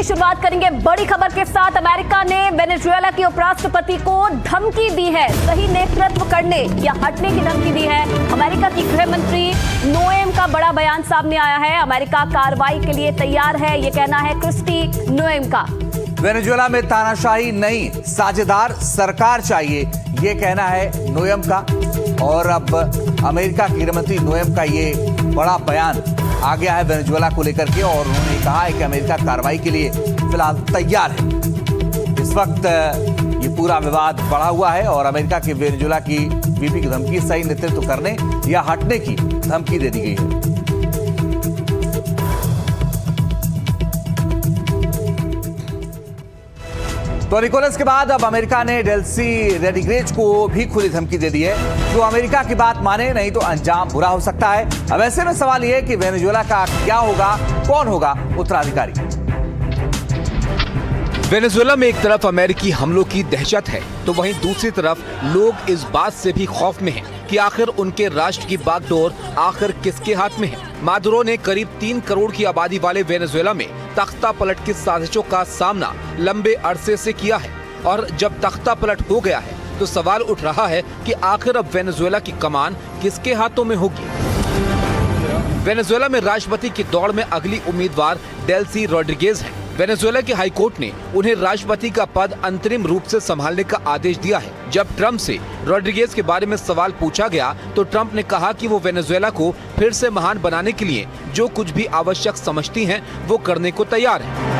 की शुरुआत करेंगे बड़ी खबर के साथ। अमेरिका ने वेनेजुएला के उपराष्ट्रपति को धमकी दी है, सही नेतृत्व करने या हटने की धमकी दी है। अमेरिका की गृह मंत्री नोएम का बड़ा बयान सामने आया है। अमेरिका कार्रवाई के लिए तैयार है, ये कहना है क्रिस्टी नोएम का। वेनेजुएला में तानाशाही नहीं, साझेदार सरकार चाहिए, ये कहना है नोएम का। और अब अमेरिका की गृह मंत्री नोएम का ये बड़ा बयान आ गया है वेनेजुएला को लेकर के, और उन्होंने कहा है कि अमेरिका कार्रवाई के लिए फिलहाल तैयार है। इस वक्त ये पूरा विवाद बढ़ा हुआ है और अमेरिका की वेनेजुएला की वीपी की धमकी, सही नेतृत्व करने या हटने की धमकी दे दी गई है। तो निकोलस के बाद अब अमेरिका ने डेल्सी रोड्रिगेज को भी खुली धमकी दे दी है, जो अमेरिका की बात माने नहीं तो अंजाम बुरा हो सकता है। अब ऐसे में सवाल यह है कि वेनेजुएला का क्या होगा, कौन होगा उत्तराधिकारी। वेनेजुएला में एक तरफ अमेरिकी हमलों की दहशत है, तो वहीं दूसरी तरफ लोग इस बात से भी खौफ में हैं कि आखिर उनके राष्ट्र की बागडोर आखिर किसके हाथ में है। मादुरो ने करीब 3 करोड़ की आबादी वाले वेनेजुएला में तख्ता पलट की साजिशों का सामना लंबे अरसे से किया है, और जब तख्ता पलट हो गया है तो सवाल उठ रहा है कि आखिर अब वेनेजुएला की कमान किसके हाथों में होगी। वेनेजुएला में राष्ट्रपति की दौड़ में अगली उम्मीदवार डेल्सी रोड्रिगेज है। वेनेजुएला की हाईकोर्ट ने उन्हें राष्ट्रपति का पद अंतरिम रूप से संभालने का आदेश दिया है। जब ट्रंप से रोड्रिगेज के बारे में सवाल पूछा गया तो ट्रंप ने कहा कि वो वेनेजुएला को फिर से महान बनाने के लिए जो कुछ भी आवश्यक समझती हैं वो करने को तैयार है।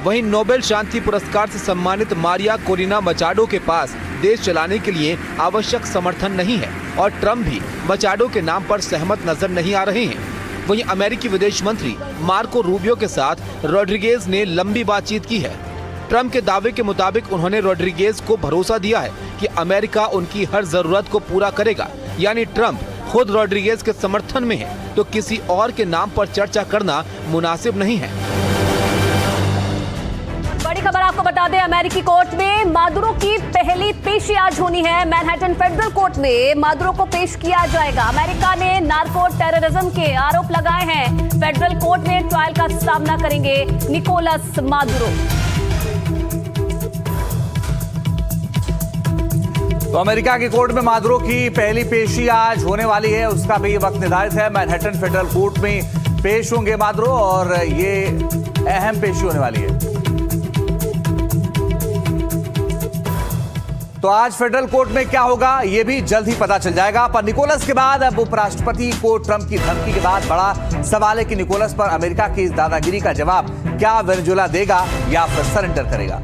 वहीं नोबेल शांति पुरस्कार से सम्मानित मारिया कोरिना मचाडो के पास देश चलाने के लिए आवश्यक समर्थन नहीं है, और ट्रंप भी मचाडो के नाम पर सहमत नजर नहीं आ रहे हैं। वहीं अमेरिकी विदेश मंत्री मार्को रूबियो के साथ रोड्रिगेज ने लंबी बातचीत की है। ट्रंप के दावे के मुताबिक उन्होंने रोड्रिगेज को भरोसा दिया है कि अमेरिका उनकी हर जरूरत को पूरा करेगा। यानी ट्रंप खुद रोड्रिगेज के समर्थन में है, तो किसी और के नाम पर चर्चा करना मुनासिब नहीं है। बड़ी खबर आपको बता दें, अमेरिकी कोर्ट में मादुरो की पहली पेशी आज होनी है। मैनहट्टन फेडरल कोर्ट में मादुरो को पेश किया जाएगा। अमेरिका ने नार्को टेररिज्म के आरोप लगाए हैं। फेडरल कोर्ट में ट्रायल का सामना करेंगे निकोलस मादुरो। तो अमेरिका की कोर्ट में मादुरो की पहली पेशी आज होने वाली है, उसका भी वक्त निर्धारित है। मैनहट्टन फेडरल कोर्ट में पेश होंगे मादुरो, और ये अहम पेशी होने वाली है। तो आज फेडरल कोर्ट में क्या होगा ये भी जल्द ही पता चल जाएगा। पर निकोलस के बाद अब उपराष्ट्रपति को ट्रंप की धमकी के बाद बड़ा सवाल है कि निकोलस पर अमेरिका की इस दादागिरी का जवाब क्या वेनेजुएला देगा या फिर सरेंडर करेगा।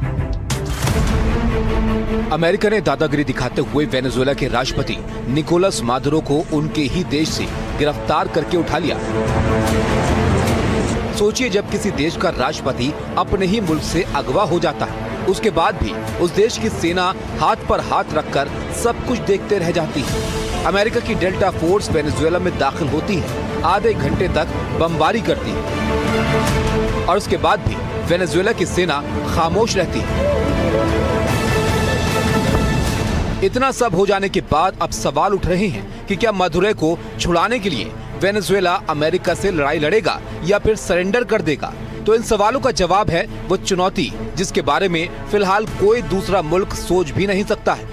अमेरिका ने दादागिरी दिखाते हुए वेनेजुएला के राष्ट्रपति निकोलस मादुरो को उनके ही देश से गिरफ्तार करके उठा लिया। सोचिए, जब किसी देश का राष्ट्रपति अपने ही मुल्क से अगवा हो जाता है, उसके बाद भी उस देश की सेना हाथ पर हाथ रखकर सब कुछ देखते रह जाती है। अमेरिका की डेल्टा फोर्स वेनेजुएला में दाखिल होती है, आधे घंटे तक बमबारी करती है, और उसके बाद भी वेनेजुएला की सेना खामोश रहती है। इतना सब हो जाने के बाद अब सवाल उठ रहे हैं कि क्या मादुरो को छुड़ाने के लिए वेनेजुएला अमेरिका से लड़ाई लड़ेगा या फिर सरेंडर कर देगा। तो इन सवालों का जवाब है वो चुनौती जिसके बारे में फिलहाल कोई दूसरा मुल्क सोच भी नहीं सकता है,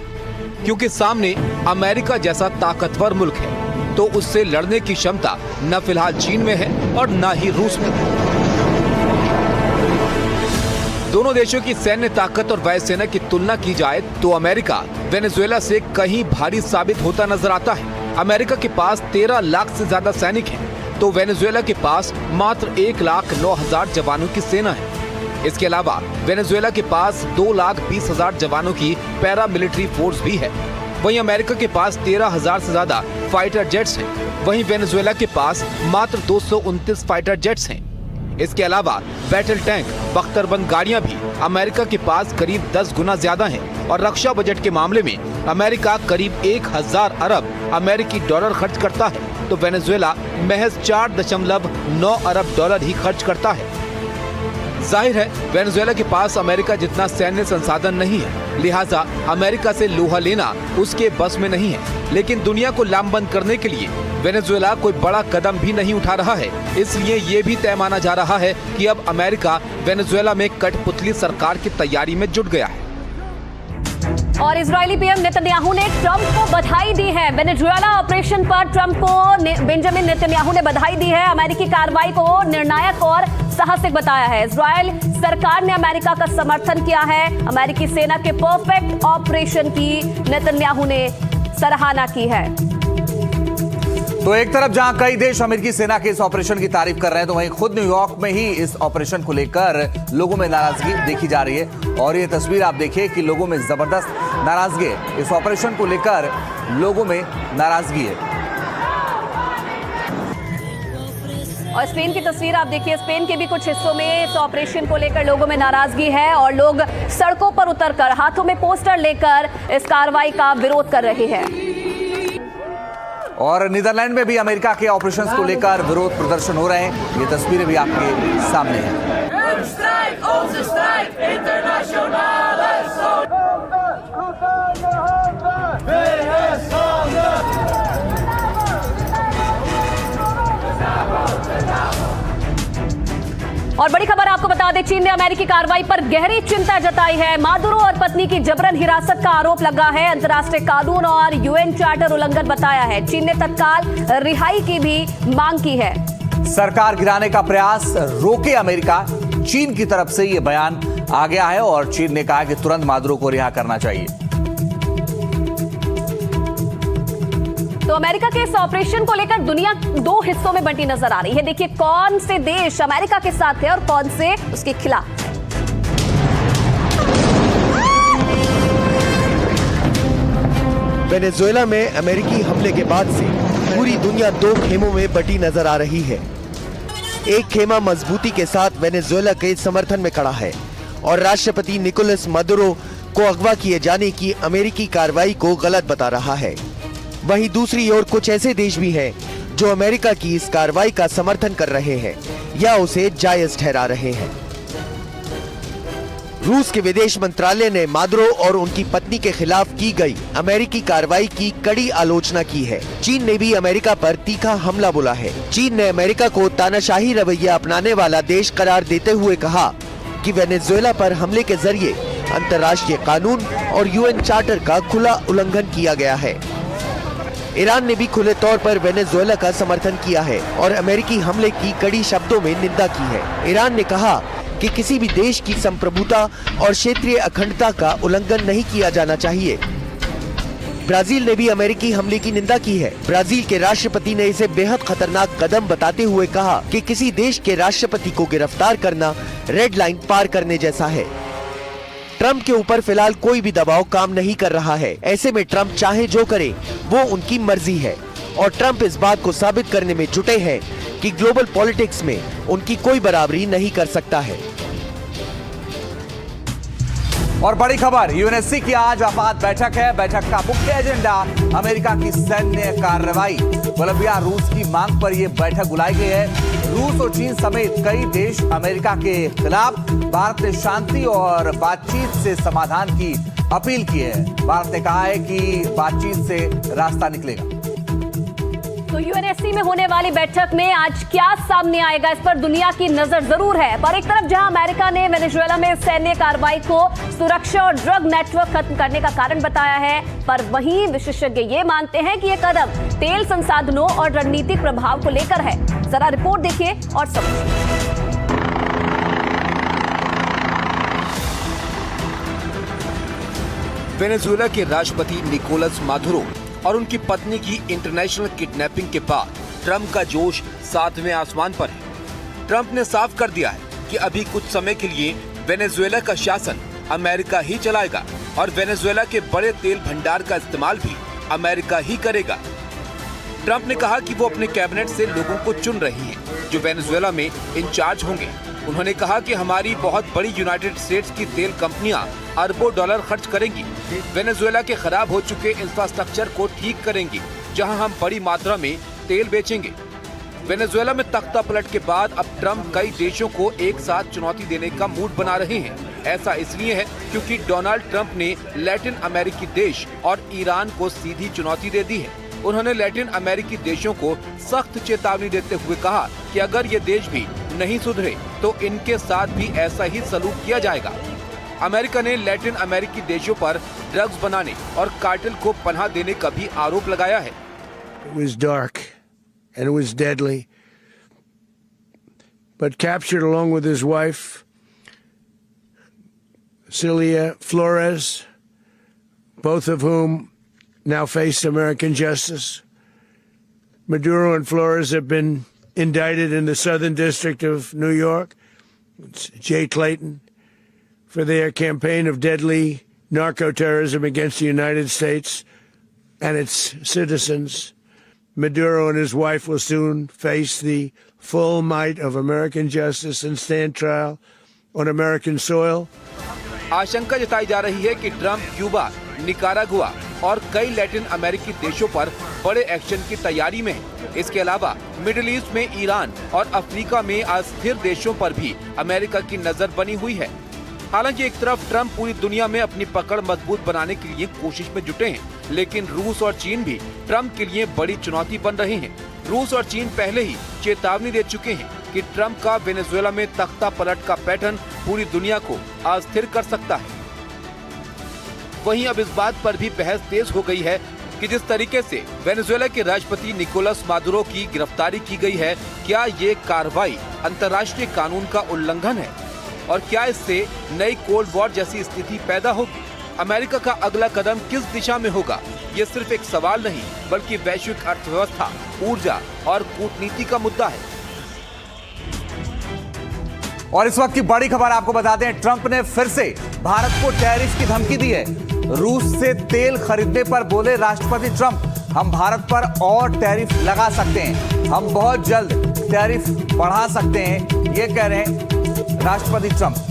क्योंकि सामने अमेरिका जैसा ताकतवर मुल्क है, तो उससे लड़ने की क्षमता न फिलहाल चीन में है और न ही रूस में। दोनों देशों की सैन्य ताकत और वायुसेना की तुलना की जाए तो अमेरिका वेनेजुएला से कहीं भारी साबित होता नजर आता है। अमेरिका के पास 13 लाख से ज्यादा सैनिक हैं, तो वेनेजुएला के पास मात्र 1,09,000 जवानों की सेना है। इसके अलावा वेनेजुएला के पास 2,20,000 जवानों की पैरा मिलिट्री फोर्स भी है। वहीं अमेरिका के पास 13,000 से ज्यादा फाइटर जेट्स हैं। वहीं वेनेजुएला के पास मात्र 229 फाइटर जेट्स हैं। इसके अलावा बैटल टैंक, बख्तरबंद गाड़ियां भी अमेरिका के पास करीब 10 गुना ज्यादा हैं, और रक्षा बजट के मामले में अमेरिका करीब 1,000 अरब अमेरिकी डॉलर खर्च करता है, तो वेनेजुएला महज 4.9 अरब डॉलर ही खर्च करता है। जाहिर है वेनेजुएला के पास अमेरिका जितना सैन्य संसाधन नहीं है, लिहाजा अमेरिका से लोहा लेना उसके बस में नहीं है। लेकिन दुनिया को लामबंद करने के लिए वेनेजुएला कोई बड़ा कदम भी नहीं उठा रहा है, इसलिए ये भी तय माना जा रहा है कि अब अमेरिका वेनेजुएला में कठपुतली सरकार की तैयारी में जुट गया है। और इजरायली पीएम नेतन्याहू ने ट्रंप को बधाई दी है। वेनेजुएला ऑपरेशन पर ट्रंप को बेंजामिन नेतन्याहू ने बधाई दी है। अमेरिकी कार्रवाई को निर्णायक और साहसिक बताया है। इजरायल सरकार ने अमेरिका का समर्थन किया है। अमेरिकी सेना के परफेक्ट ऑपरेशन की नेतन्याहू ने सराहना की है। तो एक तरफ जहां कई देश अमेरिकी सेना के इस ऑपरेशन की तारीफ कर रहे हैं, तो वहीं खुद न्यूयॉर्क में ही इस ऑपरेशन को लेकर लोगों में नाराजगी देखी जा रही है। और ये तस्वीर आप देखिए कि लोगों में जबरदस्त नाराजगी है। इस ऑपरेशन को लेकर लोगों में नाराजगी है। और स्पेन की तस्वीर आप देखिए, स्पेन के भी कुछ हिस्सों में इस ऑपरेशन को लेकर लोगों में नाराजगी है और लोग सड़कों पर उतरकर हाथों में पोस्टर लेकर इस कार्रवाई का विरोध कर रहे हैं। और नीदरलैंड में भी अमेरिका के ऑपरेशंस को लेकर विरोध प्रदर्शन हो रहे हैं। ये तस्वीरें भी आपके सामने हैं। और बड़ी खबर आपको बता दें, चीन ने अमेरिकी कार्रवाई पर गहरी चिंता जताई है। मादुरो और पत्नी की जबरन हिरासत का आरोप लगा है। अंतर्राष्ट्रीय कानून और यूएन चार्टर उल्लंघन बताया है। चीन ने तत्काल रिहाई की भी मांग की है। सरकार गिराने का प्रयास रोके अमेरिका, चीन की तरफ से यह बयान आ गया है और चीन ने कहा कि तुरंत मादुरो को रिहा करना चाहिए। तो अमेरिका के इस ऑपरेशन को लेकर दुनिया दो हिस्सों में बंटी नजर आ रही है। देखिए कौन से देश अमेरिका के साथ है और कौन से उसके खिलाफ। वेनेजुएला में अमेरिकी हमले के बाद से पूरी दुनिया दो खेमों में बंटी नजर आ रही है। एक खेमा मजबूती के साथ वेनेजुएला के समर्थन में खड़ा है और राष्ट्रपति निकोलस मादुरो को अगवा किए जाने की अमेरिकी कार्रवाई को गलत बता रहा है। वहीं दूसरी ओर कुछ ऐसे देश भी हैं जो अमेरिका की इस कार्रवाई का समर्थन कर रहे हैं या उसे जायज ठहरा रहे हैं। रूस के विदेश मंत्रालय ने मादुरो और उनकी पत्नी के खिलाफ की गई अमेरिकी कार्रवाई की कड़ी आलोचना की है। चीन ने भी अमेरिका पर तीखा हमला बोला है। चीन ने अमेरिका को तानाशाही रवैया अपनाने वाला देश करार देते हुए कहा कि वेनेजुएला पर हमले के जरिए अंतर्राष्ट्रीय कानून और यूएन चार्टर का खुला उल्लंघन किया गया है। ईरान ने भी खुले तौर पर वेनेजुएला का समर्थन किया है और अमेरिकी हमले की कड़ी शब्दों में निंदा की है। ईरान ने कहा कि किसी भी देश की संप्रभुता और क्षेत्रीय अखंडता का उल्लंघन नहीं किया जाना चाहिए। ब्राजील ने भी अमेरिकी हमले की निंदा की है। ब्राजील के राष्ट्रपति ने इसे बेहद खतरनाक कदम बताते हुए कहा कि किसी देश के राष्ट्रपति को गिरफ्तार करना रेड लाइन पार करने जैसा है। ट्रंप के ऊपर फिलहाल कोई भी दबाव काम नहीं कर रहा है। ऐसे में ट्रंप चाहे जो करे वो उनकी मर्जी है और ट्रंप इस बात को साबित करने में जुटे हैं कि ग्लोबल पॉलिटिक्स में उनकी कोई बराबरी नहीं कर सकता है। और बड़ी खबर, यूएनएससी की आज आपात बैठक है। बैठक का मुख्य एजेंडा अमेरिका की सैन्य कार्रवाई। कोलंबिया रूस की मांग पर यह बैठक बुलाई गई है। रूस और चीन समेत कई देश अमेरिका के खिलाफ। भारत ने शांति और बातचीत से समाधान की अपील की है। भारत ने कहा है कि बातचीत से रास्ता निकलेगा। तो यूएनएससी में होने वाली बैठक में आज क्या सामने आएगा, इस पर दुनिया की नजर जरूर है। पर एक तरफ जहां अमेरिका ने वेनेजुएला में सैन्य कार्रवाई को सुरक्षा और ड्रग नेटवर्क खत्म करने का कारण बताया है, पर वहीं विशेषज्ञ ये मानते हैं कि यह कदम तेल संसाधनों और रणनीतिक प्रभाव को लेकर है। जरा रिपोर्ट देखिए और समझिए। वेनेजुएला के राष्ट्रपति निकोलस मादुरो और उनकी पत्नी की इंटरनेशनल किडनैपिंग के बाद ट्रंप का जोश 7वें आसमान पर है। ट्रंप ने साफ कर दिया है कि अभी कुछ समय के लिए वेनेजुएला का शासन अमेरिका ही चलाएगा और वेनेजुएला के बड़े तेल भंडार का इस्तेमाल भी अमेरिका ही करेगा। ट्रंप ने कहा कि वो अपने कैबिनेट से लोगों को चुन रही हैं जो वेनेजुएला में इंचार्ज होंगे। उन्होंने कहा कि हमारी बहुत बड़ी यूनाइटेड स्टेट्स की तेल कंपनियां अरबों डॉलर खर्च करेंगी, वेनेजुएला के खराब हो चुके इंफ्रास्ट्रक्चर को ठीक करेंगी, जहां हम बड़ी मात्रा में तेल बेचेंगे। वेनेजुएला में तख्ता पलट के बाद अब ट्रंप कई देशों को एक साथ चुनौती देने का मूड बना रहे हैं। ऐसा इसलिए है क्योंकि डोनाल्ड ट्रंप ने लैटिन अमेरिकी देश और ईरान को सीधी चुनौती दे दी है। उन्होंने लैटिन अमेरिकी देशों को सख्त चेतावनी देते हुए कहा कि अगर ये देश भी नहीं सुधरे तो इनके साथ भी ऐसा ही सलूक किया जाएगा। अमेरिका ने लैटिन अमेरिकी देशों पर ड्रग्स बनाने और कार्टेल को पनाह देने का भी आरोप लगाया है। It was dark and it was deadly, but captured along with his wife, Celia Flores, both of whom now face American justice. Maduro and Flores have been indicted in the Southern District of New York. It's Jay Clayton, for their campaign of deadly narco-terrorism against the United States and its citizens. Maduro and his wife will soon face the full might of American justice and stand trial on American soil. आशंका जताई जा रही है कि Trump Cuba, Nicaragua और कई Latin अमेरिकी देशों पर बड़े एक्शन की तैयारी में है। इसके अलावा मिडिल ईस्ट में ईरान और अफ्रीका में अस्थिर देशों पर भी अमेरिका की नजर बनी हुई है। हालांकि एक तरफ ट्रंप पूरी दुनिया में अपनी पकड़ मजबूत बनाने के लिए कोशिश में जुटे हैं, लेकिन रूस और चीन भी ट्रंप के लिए बड़ी चुनौती बन रहे हैं। रूस और चीन पहले ही चेतावनी दे चुके हैं कि ट्रंप का वेनेजुएला में तख्ता पलट का पैटर्न पूरी दुनिया को अस्थिर कर सकता है। वहीं अब इस बात पर भी बहस तेज हो गई है कि जिस तरीके से वेनेजुएला के राष्ट्रपति निकोलस मादुरो की गिरफ्तारी की गई है, क्या ये कार्रवाई अंतर्राष्ट्रीय कानून का उल्लंघन है और क्या इससे नई कोल्ड वॉर जैसी स्थिति पैदा होगी? अमेरिका का अगला कदम किस दिशा में होगा? ये सिर्फ एक सवाल नहीं बल्कि वैश्विक अर्थव्यवस्था, ऊर्जा और कूटनीति का मुद्दा है। और इस वक्त की बड़ी खबर आपको बता दें, ट्रंप ने फिर से भारत को टैरिफ की धमकी दी है। रूस से तेल खरीदने पर बोले राष्ट्रपति ट्रंप, हम भारत पर और टैरिफ लगा सकते हैं, हम बहुत जल्द टैरिफ बढ़ा सकते हैं, ये कह रहे हैं राष्ट्रपति ट्रंप।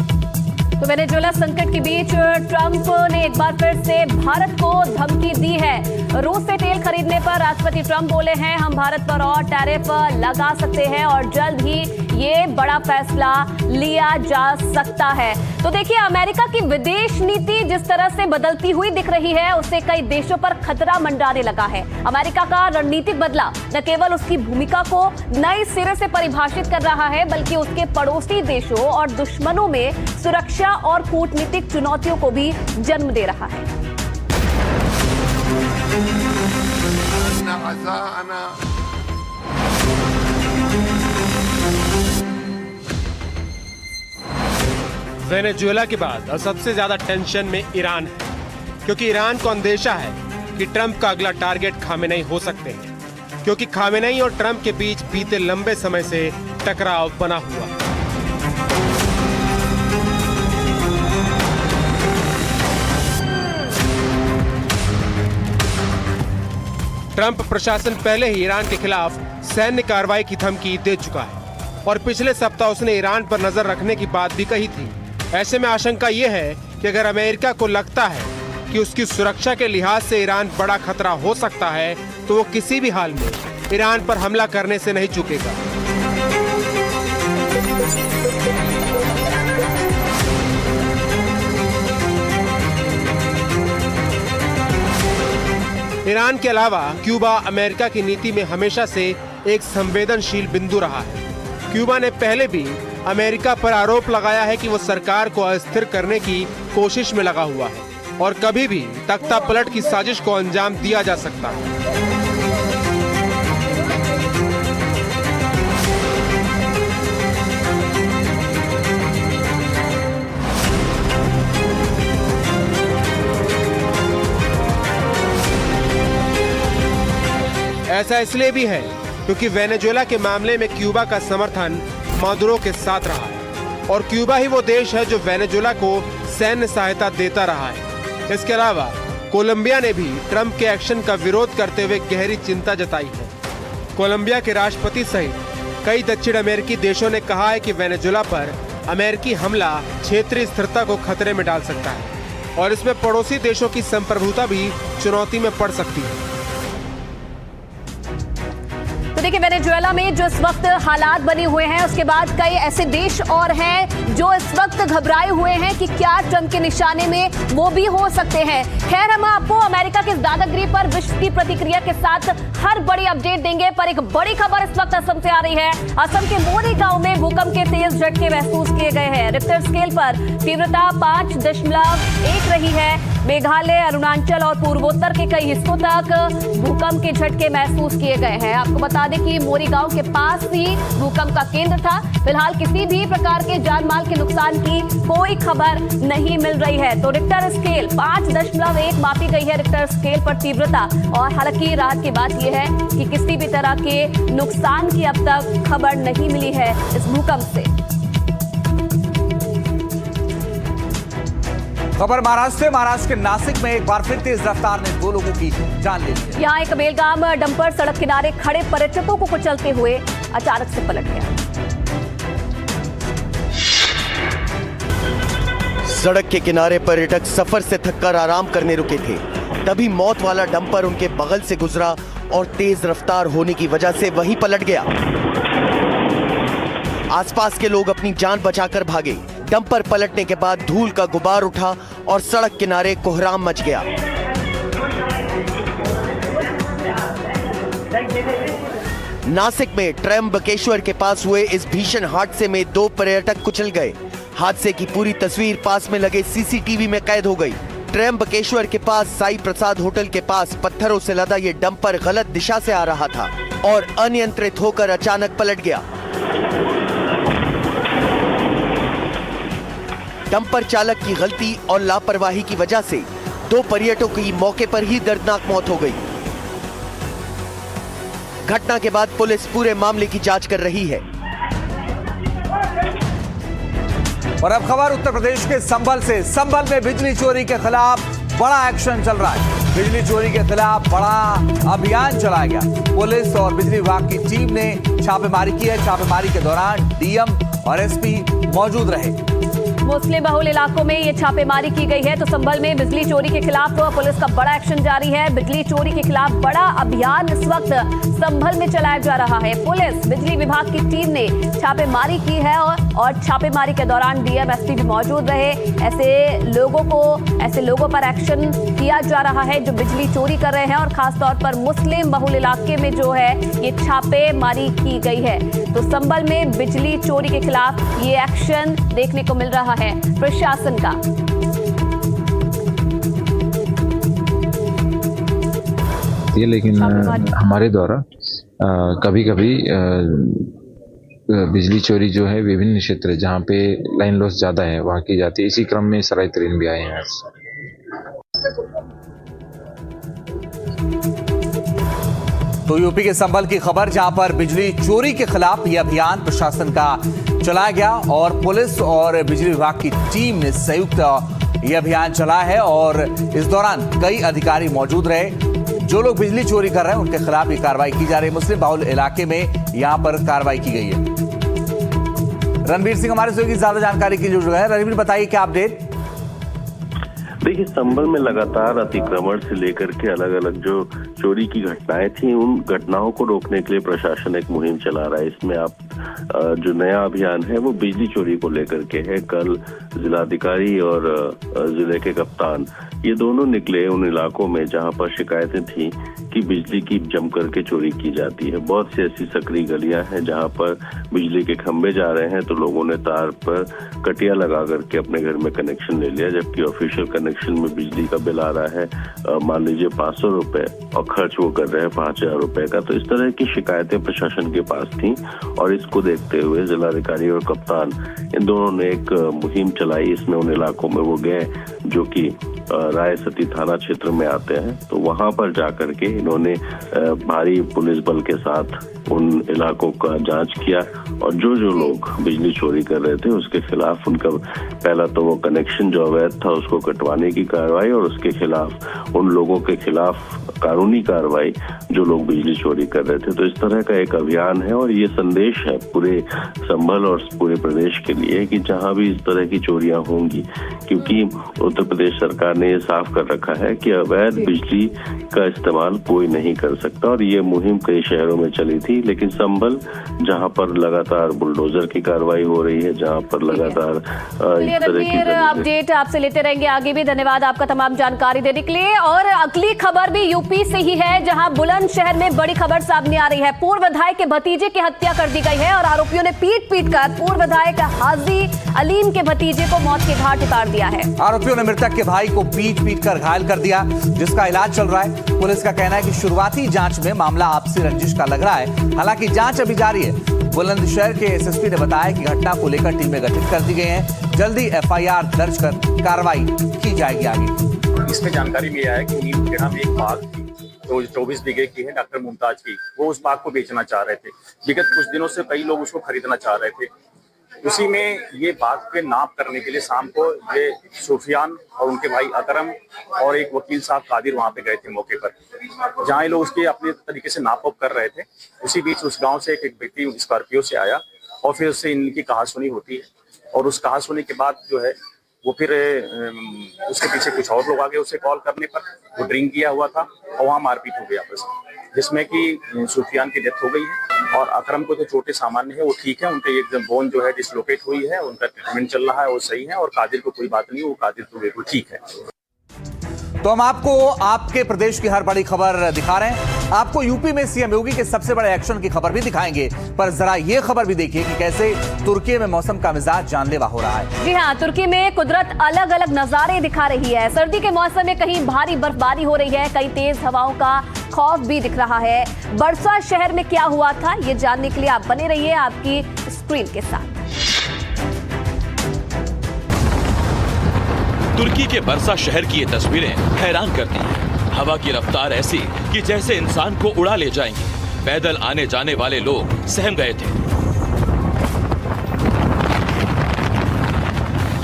तो वेनेजुएला संकट के बीच ट्रंप ने एक बार फिर से भारत को धमकी दी है। रूस से तेल खरीदने पर राष्ट्रपति ट्रंप बोले हैं, हम भारत पर और टैरिफ लगा सकते हैं और जल्द ही ये बड़ा फैसला लिया जा सकता है। तो देखिए, अमेरिका की विदेश नीति जिस तरह से बदलती हुई दिख रही है, उससे कई देशों पर खतरा मंडराने लगा है। अमेरिका का रणनीतिक बदलाव न केवल उसकी भूमिका को नए सिरे से परिभाषित कर रहा है, बल्कि उसके पड़ोसी देशों और दुश्मनों में सुरक्षा और कूटनीतिक चुनौतियों को भी जन्म दे रहा है। वेनेजुएला के बाद अब सबसे ज्यादा टेंशन में ईरान है, क्योंकि ईरान को अंदेशा है कि ट्रंप का अगला टारगेट खामेनेई हो सकते हैं, क्योंकि खामेनेई और ट्रंप के बीच बीते लंबे समय से टकराव बना हुआ। ट्रंप प्रशासन पहले ही ईरान के खिलाफ सैन्य कार्रवाई की धमकी दे चुका है और पिछले सप्ताह उसने ईरान पर नजर रखने की बात भी कही थी। ऐसे में आशंका ये है कि अगर अमेरिका को लगता है कि उसकी सुरक्षा के लिहाज से ईरान बड़ा खतरा हो सकता है, तो वो किसी भी हाल में ईरान पर हमला करने से नहीं चूकेगा। ईरान के अलावा क्यूबा अमेरिका की नीति में हमेशा से एक संवेदनशील बिंदु रहा है। क्यूबा ने पहले भी अमेरिका पर आरोप लगाया है कि वो सरकार को अस्थिर करने की कोशिश में लगा हुआ है और कभी भी तख्ता पलट की साजिश को अंजाम दिया जा सकता है। ऐसा इसलिए भी है क्योंकि वेनेजुएला के मामले में क्यूबा का समर्थन मादुरो के साथ रहा है और क्यूबा ही वो देश है जो वेनेजुएला को सैन्य सहायता देता रहा है। इसके अलावा कोलंबिया ने भी ट्रंप के एक्शन का विरोध करते हुए गहरी चिंता जताई है। कोलंबिया के राष्ट्रपति सहित कई दक्षिण अमेरिकी देशों ने कहा है कि वेनेजुएला पर अमेरिकी हमला क्षेत्रीय स्थिरता को खतरे में डाल सकता है और इसमें पड़ोसी देशों की संप्रभुता भी चुनौती में पड़ सकती है। तो देखिए वेनेजुएला में जो इस वक्त हालात बने हुए हैं, उसके बाद कई ऐसे देश और हैं जो इस वक्त घबराए हुए हैं कि क्या ट्रंप के निशाने में वो भी हो सकते हैं। खैर, हम आपको अमेरिका के दादागिरी पर विश्व की प्रतिक्रिया के साथ हर बड़ी अपडेट देंगे, पर एक बड़ी खबर इस वक्त असम से आ रही है। असम के मोरी गांव में भूकंप के तेज झटके महसूस किए गए हैं। रिक्टर स्केल पर तीव्रता 5.1 रही है। मेघालय, अरुणाचल और पूर्वोत्तर के कई हिस्सों तक भूकंप के झटके महसूस किए गए हैं। आपको बता दें कि मोरी गांव के पास ही भूकंप का केंद्र था। फिलहाल किसी भी प्रकार के जान माल के नुकसान की कोई खबर नहीं मिल रही है। तो रिक्टर स्केल 5.1 मापी गई है रिक्टर स्केल पर तीव्रता। और हालांकि राहत की बात यह है कि किसी भी तरह के नुकसान की अब तक खबर नहीं मिली है इस भूकंप से। खबर महाराष्ट्र के नासिक में एक बार फिर तेज रफ्तार ने 2 लोगों की जान ले ली है। यहाँ एक बेलगाम डंपर सड़क किनारे खड़े पर्यटकों को कुचलते हुए अचानक से पलट गया। सड़क के किनारे पर्यटक सफर से थककर आराम करने रुके थे, तभी मौत वाला डंपर उनके बगल से गुजरा और तेज रफ्तार होने की वजह से वहीं पलट गया। आसपास के लोग अपनी जान बचाकर भागे। डंपर पलटने के बाद धूल का गुबार उठा और सड़क किनारे कोहराम मच गया। नासिक में त्र्यंबकेश्वर के पास हुए इस भीषण हादसे में 2 पर्यटक कुचल गए। हादसे की पूरी तस्वीर पास में लगे सीसीटीवी में कैद हो गई। त्र्यंबकेश्वर के पास साई प्रसाद होटल के पास पत्थरों से लदा ये डंपर गलत दिशा से आ रहा था और अनियंत्रित होकर अचानक पलट गया। डंपर चालक की गलती और लापरवाही की वजह से 2 पर्यटकों की मौके पर ही दर्दनाक मौत हो गई। घटना के बाद पुलिस पूरे मामले की जांच कर रही है। और अब खबर उत्तर प्रदेश के संभल से। संभल में बिजली चोरी के खिलाफ बड़ा एक्शन चल रहा है। बिजली चोरी के खिलाफ बड़ा अभियान चलाया गया। पुलिस और बिजली विभाग की टीम ने छापेमारी की है। छापेमारी के दौरान डीएम और एसपी मौजूद रहे। मुस्लिम बहुल इलाकों में ये छापेमारी की गई है। तो संभल में बिजली चोरी के खिलाफ पुलिस का बड़ा एक्शन जारी है। बिजली चोरी के खिलाफ बड़ा अभियान इस वक्त संभल में चलाया जा रहा है। पुलिस बिजली विभाग की टीम ने छापेमारी की है और छापेमारी के दौरान डीएम एसपी भी मौजूद रहे। ऐसे लोगों पर एक्शन किया जा रहा है जो बिजली चोरी कर रहे हैं और खासतौर पर मुस्लिम बहुल इलाके में जो है ये छापेमारी की गई है। तो संभल में बिजली चोरी के खिलाफ ये एक्शन देखने को मिल रहा है प्रशासन का। लेकिन हमारे द्वारा कभी-कभी बिजली चोरी जो है विभिन्न क्षेत्र जहाँ पे लाइन लॉस ज्यादा है वहाँ की जाती है। इसी क्रम में सराय तरीन भी आए हैं। तो यूपी के संभल की खबर, जहां पर बिजली चोरी के खिलाफ यह अभियान प्रशासन का चलाया गया और पुलिस और बिजली विभाग की टीम ने संयुक्त यह अभियान चलाया है और इस दौरान कई अधिकारी मौजूद रहे। जो लोग बिजली चोरी कर रहे हैं उनके खिलाफ ये कार्रवाई की जा रही है। मुस्लिम बहुल इलाके में यहां पर कार्रवाई की गई है। रणवीर सिंह हमारे सहयोगी ज्यादा जानकारी के लिए जुड़ गए हैं। रणवीर, बताइए क्या अपडेट। देखिए, संभल में लगातार अतिक्रमण से लेकर के अलग अलग जो चोरी की घटनाएं थी, उन घटनाओं को रोकने के लिए प्रशासन एक मुहिम चला रहा है। इसमें आप जो नया अभियान है वो बिजली चोरी को लेकर के है। कल जिलाधिकारी और जिले के कप्तान ये दोनों निकले उन इलाकों में जहां पर शिकायतें थी कि बिजली की जम करके चोरी की जाती है। बहुत सी ऐसी सकरी गलियां हैं जहां पर बिजली के खंभे जा रहे हैं तो लोगों ने तार पर कटिया लगा करके अपने घर में कनेक्शन ले लिया, जबकि ऑफिशियल कनेक्शन में बिजली का बिल आ रहा है मान लीजिए 500 रुपए और खर्च वो कर रहे हैं 5000 रुपए का। तो इस तरह की शिकायतें प्रशासन के पास थी और इसको देखते हुए जिलाधिकारी और कप्तान इन दोनों ने एक मुहिम चलाई। इसमें उन इलाकों में वो गए जो कि रायसती थाना क्षेत्र में आते हैं, तो वहां पर जाकर के इन्होंने भारी पुलिस बल के साथ उन इलाकों का जांच किया और जो लोग बिजली चोरी कर रहे थे उसके खिलाफ उनका पहला तो वो कनेक्शन जो अवैध था उसको कटवाने की कार्रवाई और उसके खिलाफ उन लोगों के खिलाफ कानूनी कार्रवाई जो लोग बिजली चोरी कर रहे थे। तो इस तरह का एक अभियान है और ये संदेश है पूरे संभल और पूरे प्रदेश के लिए कि जहां भी इस तरह की चोरियां होंगी, क्योंकि उत्तर प्रदेश सरकार ने ये साफ कर रखा है कि अवैध बिजली का इस्तेमाल कोई नहीं कर सकता। और ये मुहिम कई शहरों में चली थी, लेकिन संभल जहां पर लगातार बुलडोजर की कार्रवाई हो रही है, जहां पर लगातार इस तरह की अपडेट आपसे लेते रहेंगे आगे भी। धन्यवाद आपका तमाम जानकारी देने के लिए। और अगली खबर भी यूपी से ही है, जहां बुलंदशहर में बड़ी खबर सामने आ रही है। पूर्व विधायक के भतीजे की हत्या कर दी गई है और आरोपियों ने पीट कर पूर्व विधायक हाजी अलीम के भतीजे को मौत के घाट उतार दिया है। आरोपियों ने मृतक के भाई को पीट कर घायल कर दिया, जिसका इलाज चल रहा है। पुलिस का कहना है कि शुरुआती जांच में मामला आपसी रंजिश का लग रहा है, हालांकि जांच अभी जारी है। बुलंदशहर के एसएसपी ने बताया कि घटना को लेकर टीमें गठित कर दी गई हैं। जल्दी एफआईआर दर्ज कर कार्रवाई की जाएगी आगे। इसमें जानकारी में आया है कि नीमखेड़ा में एक बाग थी जो 24 बीघे की है, डॉक्टर मुमताज की। वो उस बाग को बेचना चाह रहे थे। विगत कुछ दिनों से कई लोग उसको खरीदना चाह रहे थे। उसी में ये बाग पे नाप करने के लिए शाम को ये सुफियान और उनके भाई अकरम और एक वकील साहब कादिर वहां पे गए थे मौके पर, जहाँ ये लोग उसके अपने तरीके से नाप कर रहे थे। उसी बीच उस गांव से एक व्यक्ति स्कॉर्पियो से आया और फिर उससे इनकी कहासुनी होती है। और उस कहासुनी के बाद जो है वो फिर उसके पीछे कुछ और लोग आ गए उसे कॉल करने पर। वो ड्रिंक किया हुआ था और वहाँ मारपीट हो गई आपस में, जिसमें कि सुफियान की डेथ हो गई है और अकरम को तो चोटें सामान्य है, वो ठीक है। उनके एकदम बोन जो है डिसलोकेट हुई है, उनका ट्रीटमेंट चल रहा है, वो सही है। और कादिर को कोई बात नहीं, वो कादिर तो बिल्कुल ठीक है। तो हम आपको आपके प्रदेश की हर बड़ी खबर दिखा रहे हैं। आपको यूपी में सीएम योगी के सबसे बड़े एक्शन की खबर भी दिखाएंगे, पर जरा ये खबर भी देखिए कि कैसे तुर्की में मौसम का मिजाज जानलेवा हो रहा है। जी हाँ, तुर्की में कुदरत अलग अलग नजारे दिखा रही है। सर्दी के मौसम में कहीं भारी बर्फबारी हो रही है, कई तेज हवाओं का खौफ भी दिख रहा है। बर्सा शहर में क्या हुआ था, ये जानने के लिए आप बने रहिए आपकी स्क्रीन के साथ। तुर्की के बर्सा शहर की ये तस्वीरें हैरान करती हैं। हवा की रफ्तार ऐसी कि जैसे इंसान को उड़ा ले जाएंगी। पैदल आने जाने वाले लोग सहम गए थे।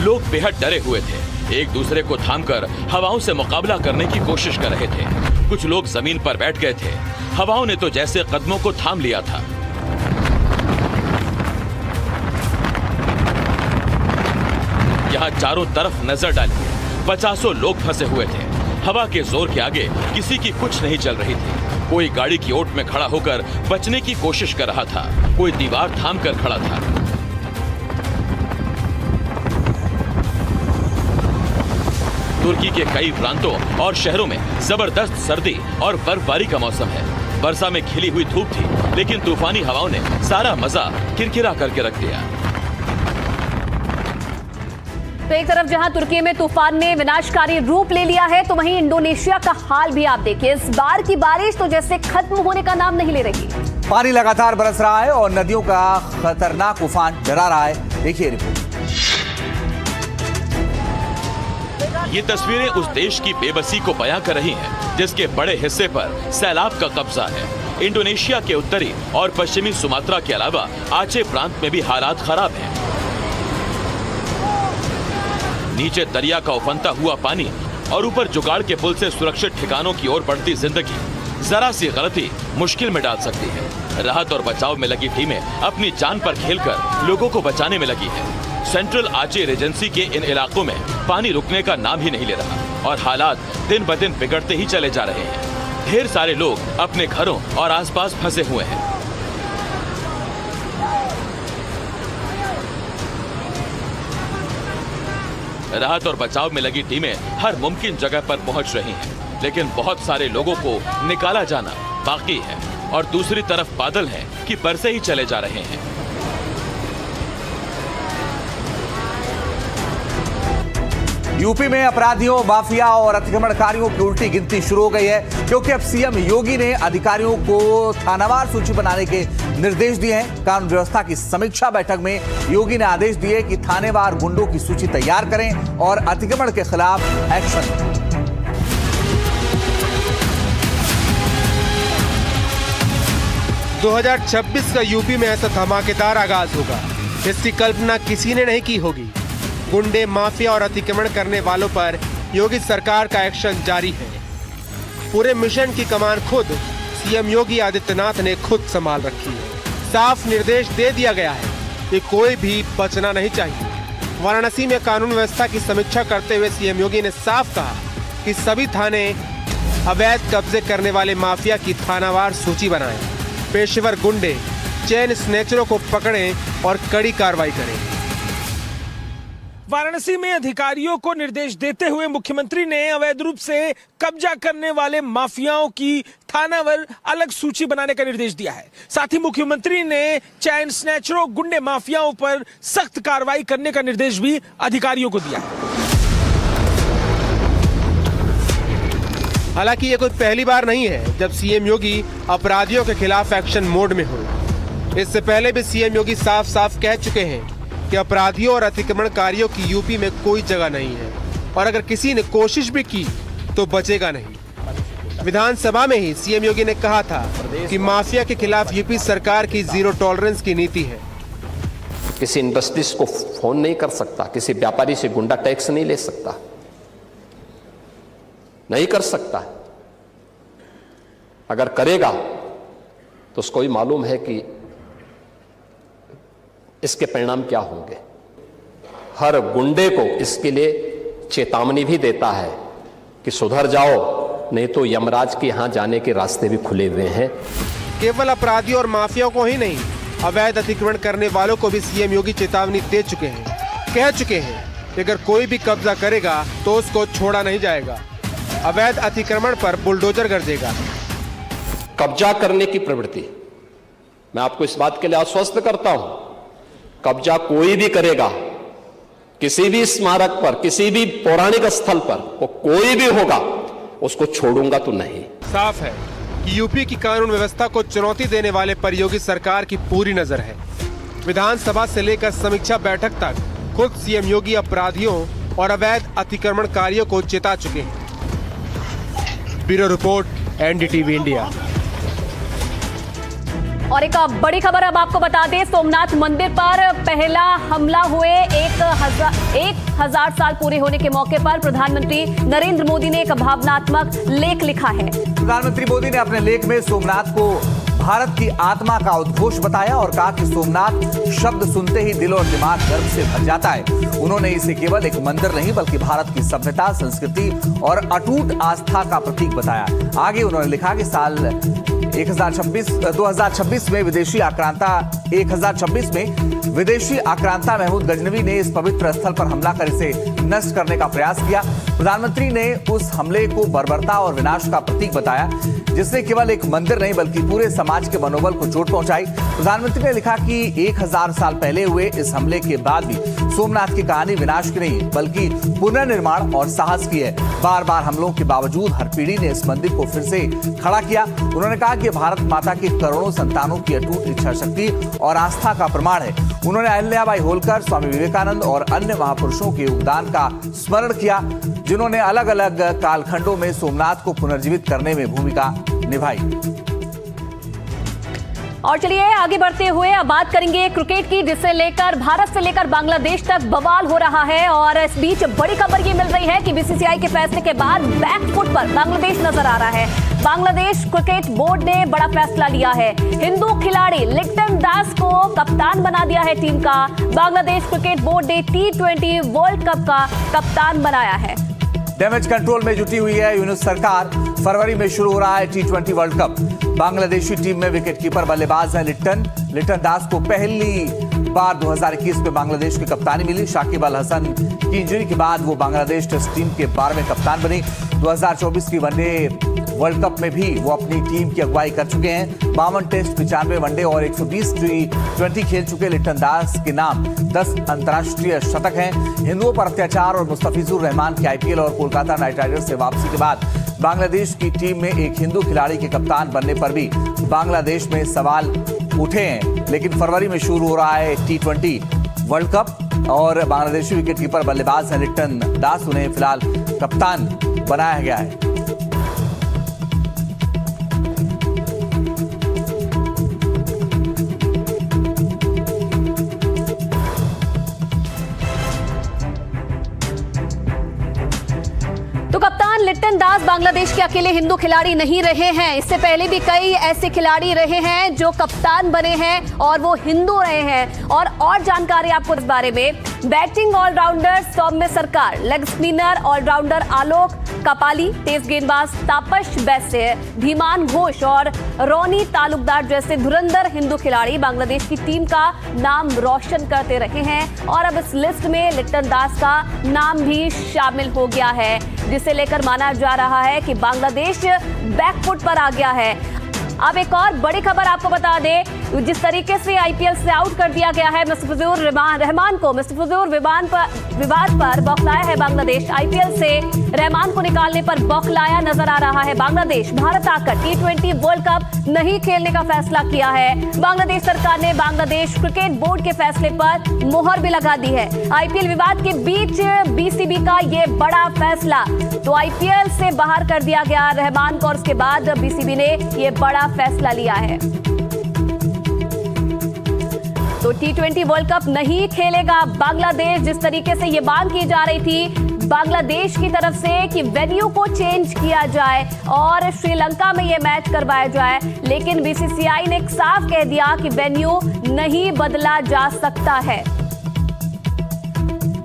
लोग बेहद डरे हुए थे, एक दूसरे को थामकर हवाओं से मुकाबला करने की कोशिश कर रहे थे। कुछ लोग जमीन पर बैठ गए थे। हवाओं ने तो जैसे कदमों को थाम लिया था। यहाँ चारों तरफ नजर डालिए, 50 लोग फंसे हुए थे। हवा के जोर के आगे किसी की कुछ नहीं चल रही थी। कोई गाड़ी की ओट में खड़ा होकर बचने की कोशिश कर रहा था, कोई दीवार थाम कर खड़ा था। तुर्की के कई प्रांतों और शहरों में जबरदस्त सर्दी और बर्फबारी का मौसम है। बरसा में खिली हुई धूप थी, लेकिन तूफानी हवाओं ने सारा मजा किरकिरा करके रख दिया। तो एक तरफ जहां तुर्की में तूफान ने विनाशकारी रूप ले लिया है, तो वहीं इंडोनेशिया का हाल भी आप देखिए। इस बार की बारिश तो जैसे खत्म होने का नाम नहीं ले रही। पानी लगातार बरस रहा है और नदियों का खतरनाक उफान डरा रहा है। देखिए रिपोर्ट। ये तस्वीरें उस देश की बेबसी को बयां कर रही हैं, जिसके बड़े हिस्से पर सैलाब का कब्जा है। इंडोनेशिया के उत्तरी और पश्चिमी सुमात्रा के अलावा आचे प्रांत में भी हालात खराब हैं। नीचे दरिया का उफनता हुआ पानी और ऊपर जुगाड़ के पुल से सुरक्षित ठिकानों की ओर बढ़ती जिंदगी जरा सी गलती मुश्किल में डाल सकती है। राहत और बचाव में लगी टीमें अपनी जान पर खेलकर लोगों को बचाने में लगी है। सेंट्रल आचे रेजेंसी के इन इलाकों में पानी रुकने का नाम ही नहीं ले रहा और हालात दिन ब दिन बिगड़ते ही चले जा रहे हैं। ढेर सारे लोग अपने घरों और आसपास फंसे हुए हैं। राहत और बचाव में लगी टीमें हर मुमकिन जगह पर पहुंच रही हैं, लेकिन बहुत सारे लोगों को निकाला जाना बाकी है और दूसरी तरफ बादल हैं कि बरसे ही चले जा रहे हैं। यूपी में अपराधियों, माफिया और अतिक्रमणकारियों की उल्टी गिनती शुरू हो गई है, क्योंकि अब सीएम योगी ने अधिकारियों को थानावार सूची बनाने के निर्देश दिए हैं। कानून व्यवस्था की समीक्षा बैठक में योगी ने आदेश दिए कि थानेवार गुंडों की सूची तैयार करें और अतिक्रमण के खिलाफ एक्शन लें। 2026 का यूपी में ऐसा धमाकेदार आगाज होगा, इसकी कल्पना किसी ने नहीं की होगी। गुंडे, माफिया और अतिक्रमण करने वालों पर योगी सरकार का एक्शन जारी है। पूरे मिशन की कमान खुद सीएम योगी आदित्यनाथ ने खुद संभाल रखी है। साफ निर्देश दे दिया गया है कि कोई भी बचना नहीं चाहिए। वाराणसी में कानून व्यवस्था की समीक्षा करते हुए सीएम योगी ने साफ कहा कि सभी थाने अवैध कब्जे करने वाले माफिया की थानावार सूची बनाएं, पेशेवर गुंडे, चेन स्नेचरों को पकड़ें और कड़ी कार्रवाई करें। वाराणसी में अधिकारियों को निर्देश देते हुए मुख्यमंत्री ने अवैध रूप से कब्जा करने वाले माफियाओं की थानावार अलग सूची बनाने का निर्देश दिया है। साथ ही मुख्यमंत्री ने चैन स्नैचरों, गुंडे माफियाओं पर सख्त कार्रवाई करने का निर्देश भी अधिकारियों को दिया है। हालांकि ये कोई पहली बार नहीं है जब सीएम योगी अपराधियों के खिलाफ एक्शन मोड में हो। इससे पहले भी सीएम योगी साफ साफ कह चुके हैं कि अपराधियों और अतिक्रमणकारियों की यूपी में कोई जगह नहीं है और अगर किसी ने कोशिश भी की तो बचेगा नहीं। विधानसभा में ही सीएम योगी ने कहा था कि माफिया के खिलाफ यूपी सरकार की जीरो टॉलरेंस की नीति है। किसी इंडस्ट्रीज को फोन नहीं कर सकता, किसी व्यापारी से गुंडा टैक्स नहीं ले सकता, नहीं कर सकता। अगर करेगा तो उसको ही मालूम है कि इसके परिणाम क्या होंगे। हर गुंडे को इसके लिए चेतावनी भी देता है कि सुधर जाओ, नहीं तो यमराज के यहां जाने के रास्ते भी खुले हुए हैं। केवल अपराधियों और माफियाओं को ही नहीं, अवैध अतिक्रमण करने वालों को भी सीएम योगी चेतावनी दे चुके हैं। कह चुके हैं कि अगर कोई भी कब्जा करेगा तो उसको छोड़ा नहीं जाएगा। अवैध अतिक्रमण पर बुलडोजर गरजेगा। कब्जा करने की प्रवृत्ति, मैं आपको इस बात के लिए आश्वस्त करता हूं, कब्जा कोई भी करेगा, किसी भी स्मारक पर, किसी भी पौराणिक स्थल पर, वो कोई भी होगा, उसको छोड़ूंगा तो नहीं। साफ है कि यूपी की कानून व्यवस्था को चुनौती देने वाले पर योगी सरकार की पूरी नजर है। विधानसभा से लेकर समीक्षा बैठक तक खुद सीएम योगी अपराधियों और अवैध अतिक्रमणकारियों को चेता चुके हैं। Bureau report, NDTV India. और एक बड़ी खबर अब आपको बता दें, सोमनाथ मंदिर पर पहला हमला हुए 1000 साल पूरे होने के मौके पर प्रधानमंत्री नरेंद्र मोदी ने एक भावनात्मक लेख लिखा है। प्रधानमंत्री मोदी ने अपने लेख में सोमनाथ को भारत की आत्मा का उद्घोष बताया और कहा कि सोमनाथ शब्द सुनते ही दिल और दिमाग गर्व से भर जाता है। उन्होंने इसे केवल एक मंदिर नहीं बल्कि भारत की सभ्यता, संस्कृति और अटूट आस्था का प्रतीक बताया। आगे उन्होंने लिखा कि साल 2026 में विदेशी आक्रांता महमूद गजनवी ने इस पवित्र स्थल पर हमला कर इसे नष्ट करने का प्रयास किया। प्रधानमंत्री ने उस हमले को बर्बरता और विनाश का प्रतीक बताया, जिसने केवल एक मंदिर नहीं बल्कि पूरे समाज के मनोबल को चोट पहुंचाई। प्रधानमंत्री ने लिखा कि 1000 साल पहले हुए इस हमले के बाद भी सोमनाथ की कहानी विनाश की नहीं बल्कि पुनर्निर्माण और साहस की है। बार बार हमलों के बावजूद हर पीढ़ी ने इस मंदिर को फिर से खड़ा किया। उन्होंने कहा कि भारत माता की करोड़ों संतानों की अटूट इच्छा शक्ति और आस्था का प्रमाण है। उन्होंने अहिल्याबाई होलकर, स्वामी विवेकानंद और अन्य महापुरुषों के योगदान का स्मरण किया, जिन्होंने अलग अलग कालखंडों में सोमनाथ को पुनर्जीवित करने में भूमिका निभाई। और चलिए आगे बढ़ते हुए अब बात करेंगे क्रिकेट की, जिससे लेकर भारत से लेकर बांग्लादेश तक बवाल हो रहा है। और इस बीच बड़ी खबर ये मिल रही है कि बीसीसीआई के फैसले के बाद बैकफुट पर बांग्लादेश नजर आ रहा है। बांग्लादेश क्रिकेट बोर्ड ने बड़ा फैसला लिया है। हिंदू खिलाड़ी लिटन दास को कप्तान बना दिया है टीम का। बांग्लादेश क्रिकेट बोर्ड ने T20 वर्ल्ड कप का कप्तान बनाया है। डैमेज कंट्रोल में जुटी हुई है यूनुस सरकार। फरवरी में शुरू हो रहा है T20 world cup. Bangladeshi team में विकेटकीपर बल्लेबाज है लिटन दास को पहली बार 2021 में बांग्लादेश की कप्तानी मिली। शाकिब अल हसन की इंजरी के बाद वो बांग्लादेश टेस्ट टीम के 12वें कप्तान बनी। 2024 की वनडे वर्ल्ड कप में भी वो अपनी टीम की अगुवाई कर चुके हैं। 52 टेस्ट, 95 वनडे और 120 T20 खेल चुके लिटन दास के नाम 10 अंतर्राष्ट्रीय शतक हैं। हिंदुओं पर अत्याचार और मुस्तफिजुर रहमान की आईपीएल और कोलकाता नाइट राइडर्स से वापसी के बाद बांग्लादेश की टीम में एक हिंदू खिलाड़ी के कप्तान बनने पर भी बांग्लादेश में सवाल उठे हैं। लेकिन फरवरी में शुरू हो रहा है T20 वर्ल्ड कप और बांग्लादेशी विकेटकीपर बल्लेबाज हैं लिटन दास, उन्हें फिलहाल कप्तान बनाया गया है। तो कप्तान लिटन दास गेंदबाज बांग्लादेश के अकेले हिंदू खिलाड़ी नहीं रहे हैं। इससे पहले भी कई ऐसे खिलाड़ी रहे हैं जो कप्तान बने हैं और वो हिंदू रहे हैं। और जानकारी आपको इस बारे में, बैटिंग ऑलराउंडर सौम्य सरकार, लेग स्पिनर ऑलराउंडर आलोक कपाली, तेज गेंदबाज तापस बैसे, धीमान घोष और रोनी तालुकदार जैसे धुरंधर हिंदू खिलाड़ी बांग्लादेश की टीम का नाम रोशन करते रहे हैं। और अब इस लिस्ट में लिटन दास का नाम भी शामिल हो गया है, जिसे लेकर माना जा रहा है कि बांग्लादेश बैकफुट पर आ गया है। अब एक और बड़ी खबर आपको बता दें, जिस तरीके से आईपीएल से आउट कर दिया गया है मुस्तफिजुर रहमान को, मुस्तफिजुर विवाद पर बौखलाया है बांग्लादेश। आईपीएल से रहमान को निकालने पर बौखलाया नजर आ रहा है बांग्लादेश। भारत आकर T20 वर्ल्ड कप नहीं खेलने का फैसला किया है। बांग्लादेश सरकार ने बांग्लादेश क्रिकेट बोर्ड के फैसले पर मुहर भी लगा दी है। आईपीएल विवाद के बीच बीसीबी का ये बड़ा फैसला, तो आईपीएल से बाहर कर दिया गया रहमान को और उसके बाद बीसीबी ने ये बड़ा फैसला लिया है। तो T20 वर्ल्ड कप नहीं खेलेगा बांग्लादेश। जिस तरीके से ये मांग की जा रही थी बांग्लादेश की तरफ से कि वेन्यू को चेंज किया जाए और श्रीलंका में ये मैच करवाया जाए, लेकिन बीसीसीआई ने साफ कह दिया कि वेन्यू नहीं बदला जा सकता है।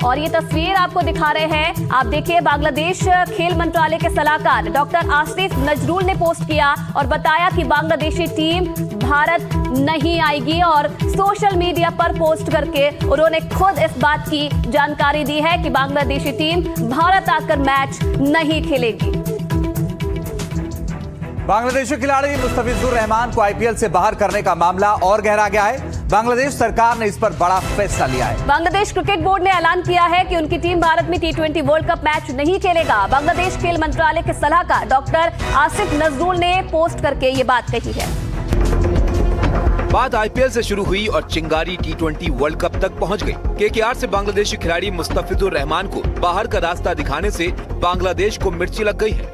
और ये तस्वीर आपको दिखा रहे हैं, आप देखिए, बांग्लादेश खेल मंत्रालय के सलाहकार डॉक्टर आसिफ नजरुल ने पोस्ट किया और बताया कि बांग्लादेशी टीम भारत नहीं आएगी। और सोशल मीडिया पर पोस्ट करके उन्होंने खुद इस बात की जानकारी दी है कि बांग्लादेशी टीम भारत आकर मैच नहीं खेलेगी। बांग्लादेशी खिलाड़ी मुस्तफिजुर रहमान को आईपीएल से बाहर करने का मामला और गहरा गया है। बांग्लादेश सरकार ने इस पर बड़ा फैसला लिया है। बांग्लादेश क्रिकेट बोर्ड ने ऐलान किया है कि उनकी टीम भारत में T20 वर्ल्ड कप मैच नहीं खेलेगा। बांग्लादेश खेल मंत्रालय के सलाहकार डॉक्टर आसिफ नजरुल ने पोस्ट करके ये बात कही है। बात आईपीएल से शुरू हुई और चिंगारी T20 वर्ल्ड कप तक पहुंच गई। केकेआर से बांग्लादेशी खिलाड़ी मुस्तफिजुर रहमान को बाहर का रास्ता दिखाने से बांग्लादेश को मिर्ची लग गई है।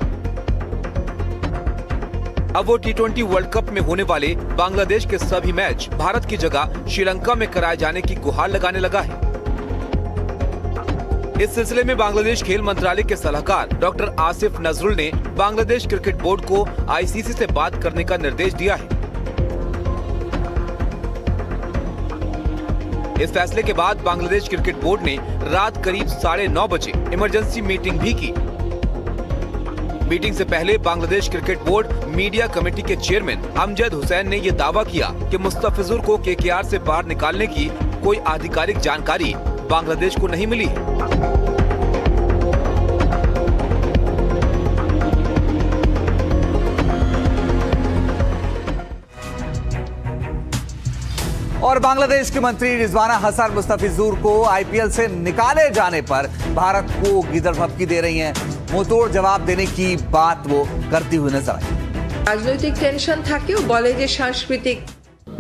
अब वो T20 वर्ल्ड कप में होने वाले बांग्लादेश के सभी मैच भारत की जगह श्रीलंका में कराए जाने की गुहार लगाने लगा है। इस सिलसिले में बांग्लादेश खेल मंत्रालय के सलाहकार डॉक्टर आसिफ नजरुल ने बांग्लादेश क्रिकेट बोर्ड को आईसीसी से बात करने का निर्देश दिया है। इस फैसले के बाद बांग्लादेश क्रिकेट बोर्ड ने रात करीब 9:30 बजे इमरजेंसी मीटिंग भी की। मीटिंग से पहले Bangladesh cricket board media committee के चेयरमैन अमजद हुसैन ने यह दावा किया कि मुस्तफिजुर को केकेआर से बाहर निकालने की कोई आधिकारिक जानकारी बांग्लादेश को नहीं मिली है। और बांग्लादेश के मंत्री रिजवाना हसन मुस्तफिजुर को आईपीएल से निकाले जाने पर भारत को गिदड़-भपकी दे रही हैं। मुंहतोड़ जवाब देने की बात वो करती हुई नजर आई। राजनीतिक टेंशन থাকেও বলে যে सांस्कृतिक,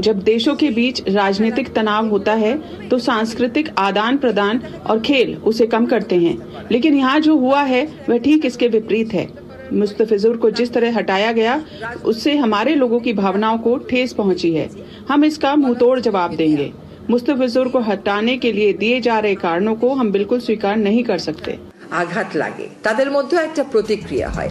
जब देशों के बीच राजनीतिक तनाव होता है तो सांस्कृतिक आदान प्रदान और खेल उसे कम करते हैं, लेकिन यहाँ जो हुआ है वह ठीक इसके विपरीत है। मुस्तफिजुर को जिस तरह हटाया गया उससे हमारे लोगों की भावनाओं को ठेस पहुंची है। हम इसका मुंहतोड़ जवाब देंगे। मुस्तफिजुर को हटाने के लिए दिए जा रहे कारणों को हम बिल्कुल स्वीकार नहीं कर सकते। আঘাত লাগে, তাদের মধ্যে একটা প্রতিক্রিয়া হয়।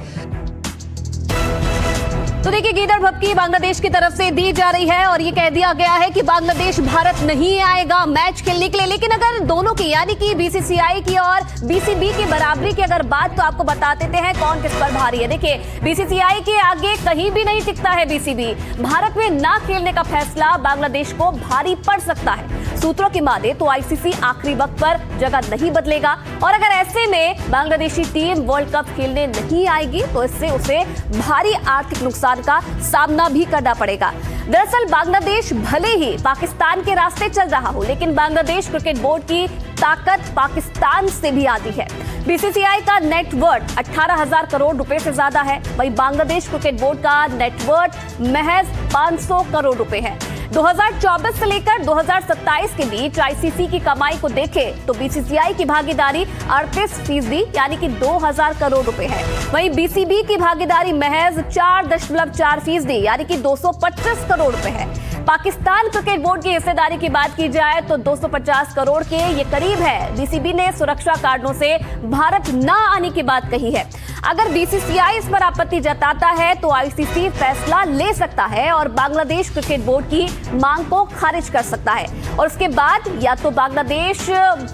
तो देखिए, गिदड़ भपकी बांग्लादेश की तरफ से दी जा रही है और ये कह दिया गया है कि बांग्लादेश भारत नहीं आएगा मैच खेलने के लिए। लेकिन अगर दोनों की यानी कि बीसीसीआई की और बीसीबी की बराबरी की अगर बात, तो आपको बता देते हैं कौन किस पर भारी है। देखिए, बीसीसीआई के आगे कहीं भी नहीं टिकता है बीसीबी। भारत में ना खेलने का फैसला बांग्लादेश को भारी पड़ सकता है। सूत्रों की माने तो आईसीसी आखिरी वक्त पर जगह नहीं बदलेगा और अगर ऐसे में बांग्लादेशी टीम वर्ल्ड कप खेलने नहीं आएगी तो इससे उसे भारी आर्थिक नुकसान का सामना भी करना पड़ेगा। दरअसल बांग्लादेश भले ही पाकिस्तान के रास्ते चल रहा हो, लेकिन बांग्लादेश क्रिकेट बोर्ड की ताकत पाकिस्तान से भी आती है। बीसीसीआई का नेटवर्थ 18,000 करोड़ रुपए से ज्यादा है, वहीं बांग्लादेश क्रिकेट बोर्ड का नेटवर्थ महज 500 करोड़ रुपए है। 2024 से लेकर 2027 के बीच आईसीसी की कमाई को देखें तो बीसीसीआई की भागीदारी 38% यानी कि 2,000 करोड़ रुपए है। वहीं बीसीबी की भागीदारी महज 4.4% यानी कि 225 करोड़ रुपए है। पाकिस्तान क्रिकेट बोर्ड की हिस्सेदारी की बात की जाए तो 250 करोड़ के ये करीब है। बीसीबी ने सुरक्षा कारणों से भारत न आने की बात कही है। अगर बीसीसीआई इस पर आपत्ति जताता है तो आईसीसी फैसला ले सकता है और बांग्लादेश क्रिकेट बोर्ड की मांग को खारिज कर सकता है और उसके बाद या तो बांग्लादेश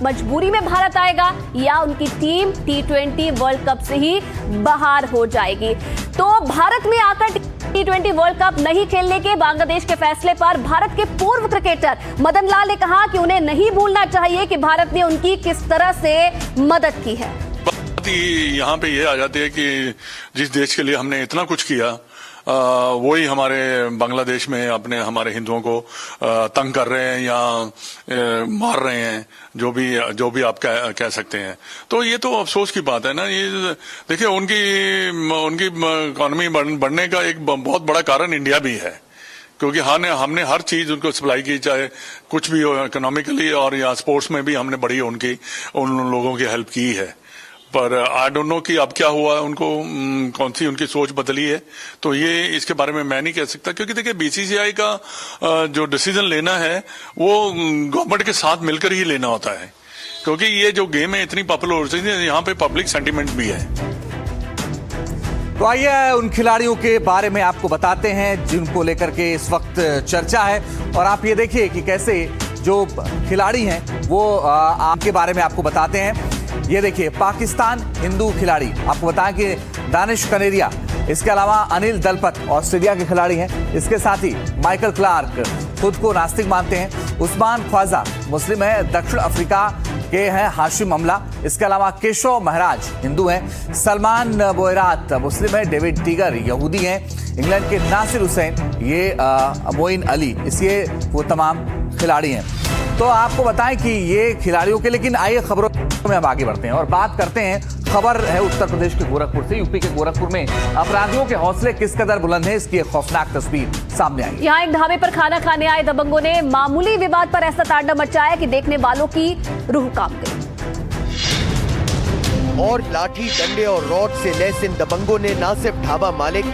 मजबूरी में भारत आएगा या उनकी टीम T20 वर्ल्ड कप से ही बाहर हो जाएगी। तो भारत में आकर T20 वर्ल्ड कप नहीं खेलने के बांग्लादेश के फैसले पर भारत के पूर्व क्रिकेटर मदन लाल ने कहा कि उन्हें नहीं भूलना चाहिए कि भारत ने उनकी किस तरह से मदद की है। यहाँ पे ये आ जाती है कि जिस देश के लिए हमने इतना कुछ किया वही हमारे बांग्लादेश में हमारे हिंदुओं को तंग कर रहे हैं या मार रहे हैं, जो भी आप कह सकते हैं। तो ये तो अफसोस की बात है ना। ये देखिए उनकी इकोनॉमी बढ़ने का एक बहुत बड़ा कारण इंडिया भी है, क्योंकि हमने हर चीज उनको सप्लाई की, चाहे कुछ भी हो इकोनॉमिकली और या स्पोर्ट्स में भी हमने बड़ी उन लोगों की हेल्प की है। पर आई डोंट नो कि अब क्या हुआ, उनको कौन सी उनकी सोच बदली है, तो ये इसके बारे में मैं नहीं कह सकता। क्योंकि देखिए बीसीसीआई का जो डिसीजन लेना है वो गवर्नमेंट के साथ मिलकर ही लेना होता है, क्योंकि ये जो गेम है इतनी पॉपुलर हो रही है, यहाँ पे पब्लिक सेंटीमेंट भी है। तो आइए उन खिलाड़ियों के बारे में आपको बताते हैं जिनको लेकर के इस वक्त चर्चा है, और आप ये देखिए कि कैसे जो खिलाड़ी हैं वो आपके बारे में आपको बताते हैं। ये देखिए पाकिस्तान हिंदू खिलाड़ी, आपको बताएं कि दानिश कनेरिया, इसके अलावा अनिल दलपत ऑस्ट्रेलिया के खिलाड़ी हैं। इसके साथ ही माइकल क्लार्क खुद को नास्तिक मानते हैं। उस्मान ख्वाजा मुस्लिम है, दक्षिण अफ्रीका के हैं हाशिम अमला। इसके अलावा केशव महराज हिंदू हैं। सलमान बोयरात मुस्लिम है। डेविड टीगर यहूदी हैं। इंग्लैंड के नासिर हुसैन, ये मोइन अली, ये वो तमाम खिलाड़ी हैं। तो आपको बताएं कि ये खिलाड़ियों के, लेकिन आइए खबरों में अब आगे बढ़ते हैं और बात करते हैं। खबर है उत्तर प्रदेश के गोरखपुर से। यूपी के गोरखपुर में अपराधियों के हौसले किस कदर बुलंद है, इसकी एक खौफनाक तस्वीर सामने आई। यहाँ एक ढाबे पर खाना खाने आए दबंगों ने मामूली विवाद पर ऐसा तांडव मचाया कि देखने वालों की रूह कांप गई। और लाठी, डंडे और रॉड से लैस इन दबंगों ने न सिर्फ ढाबा मालिक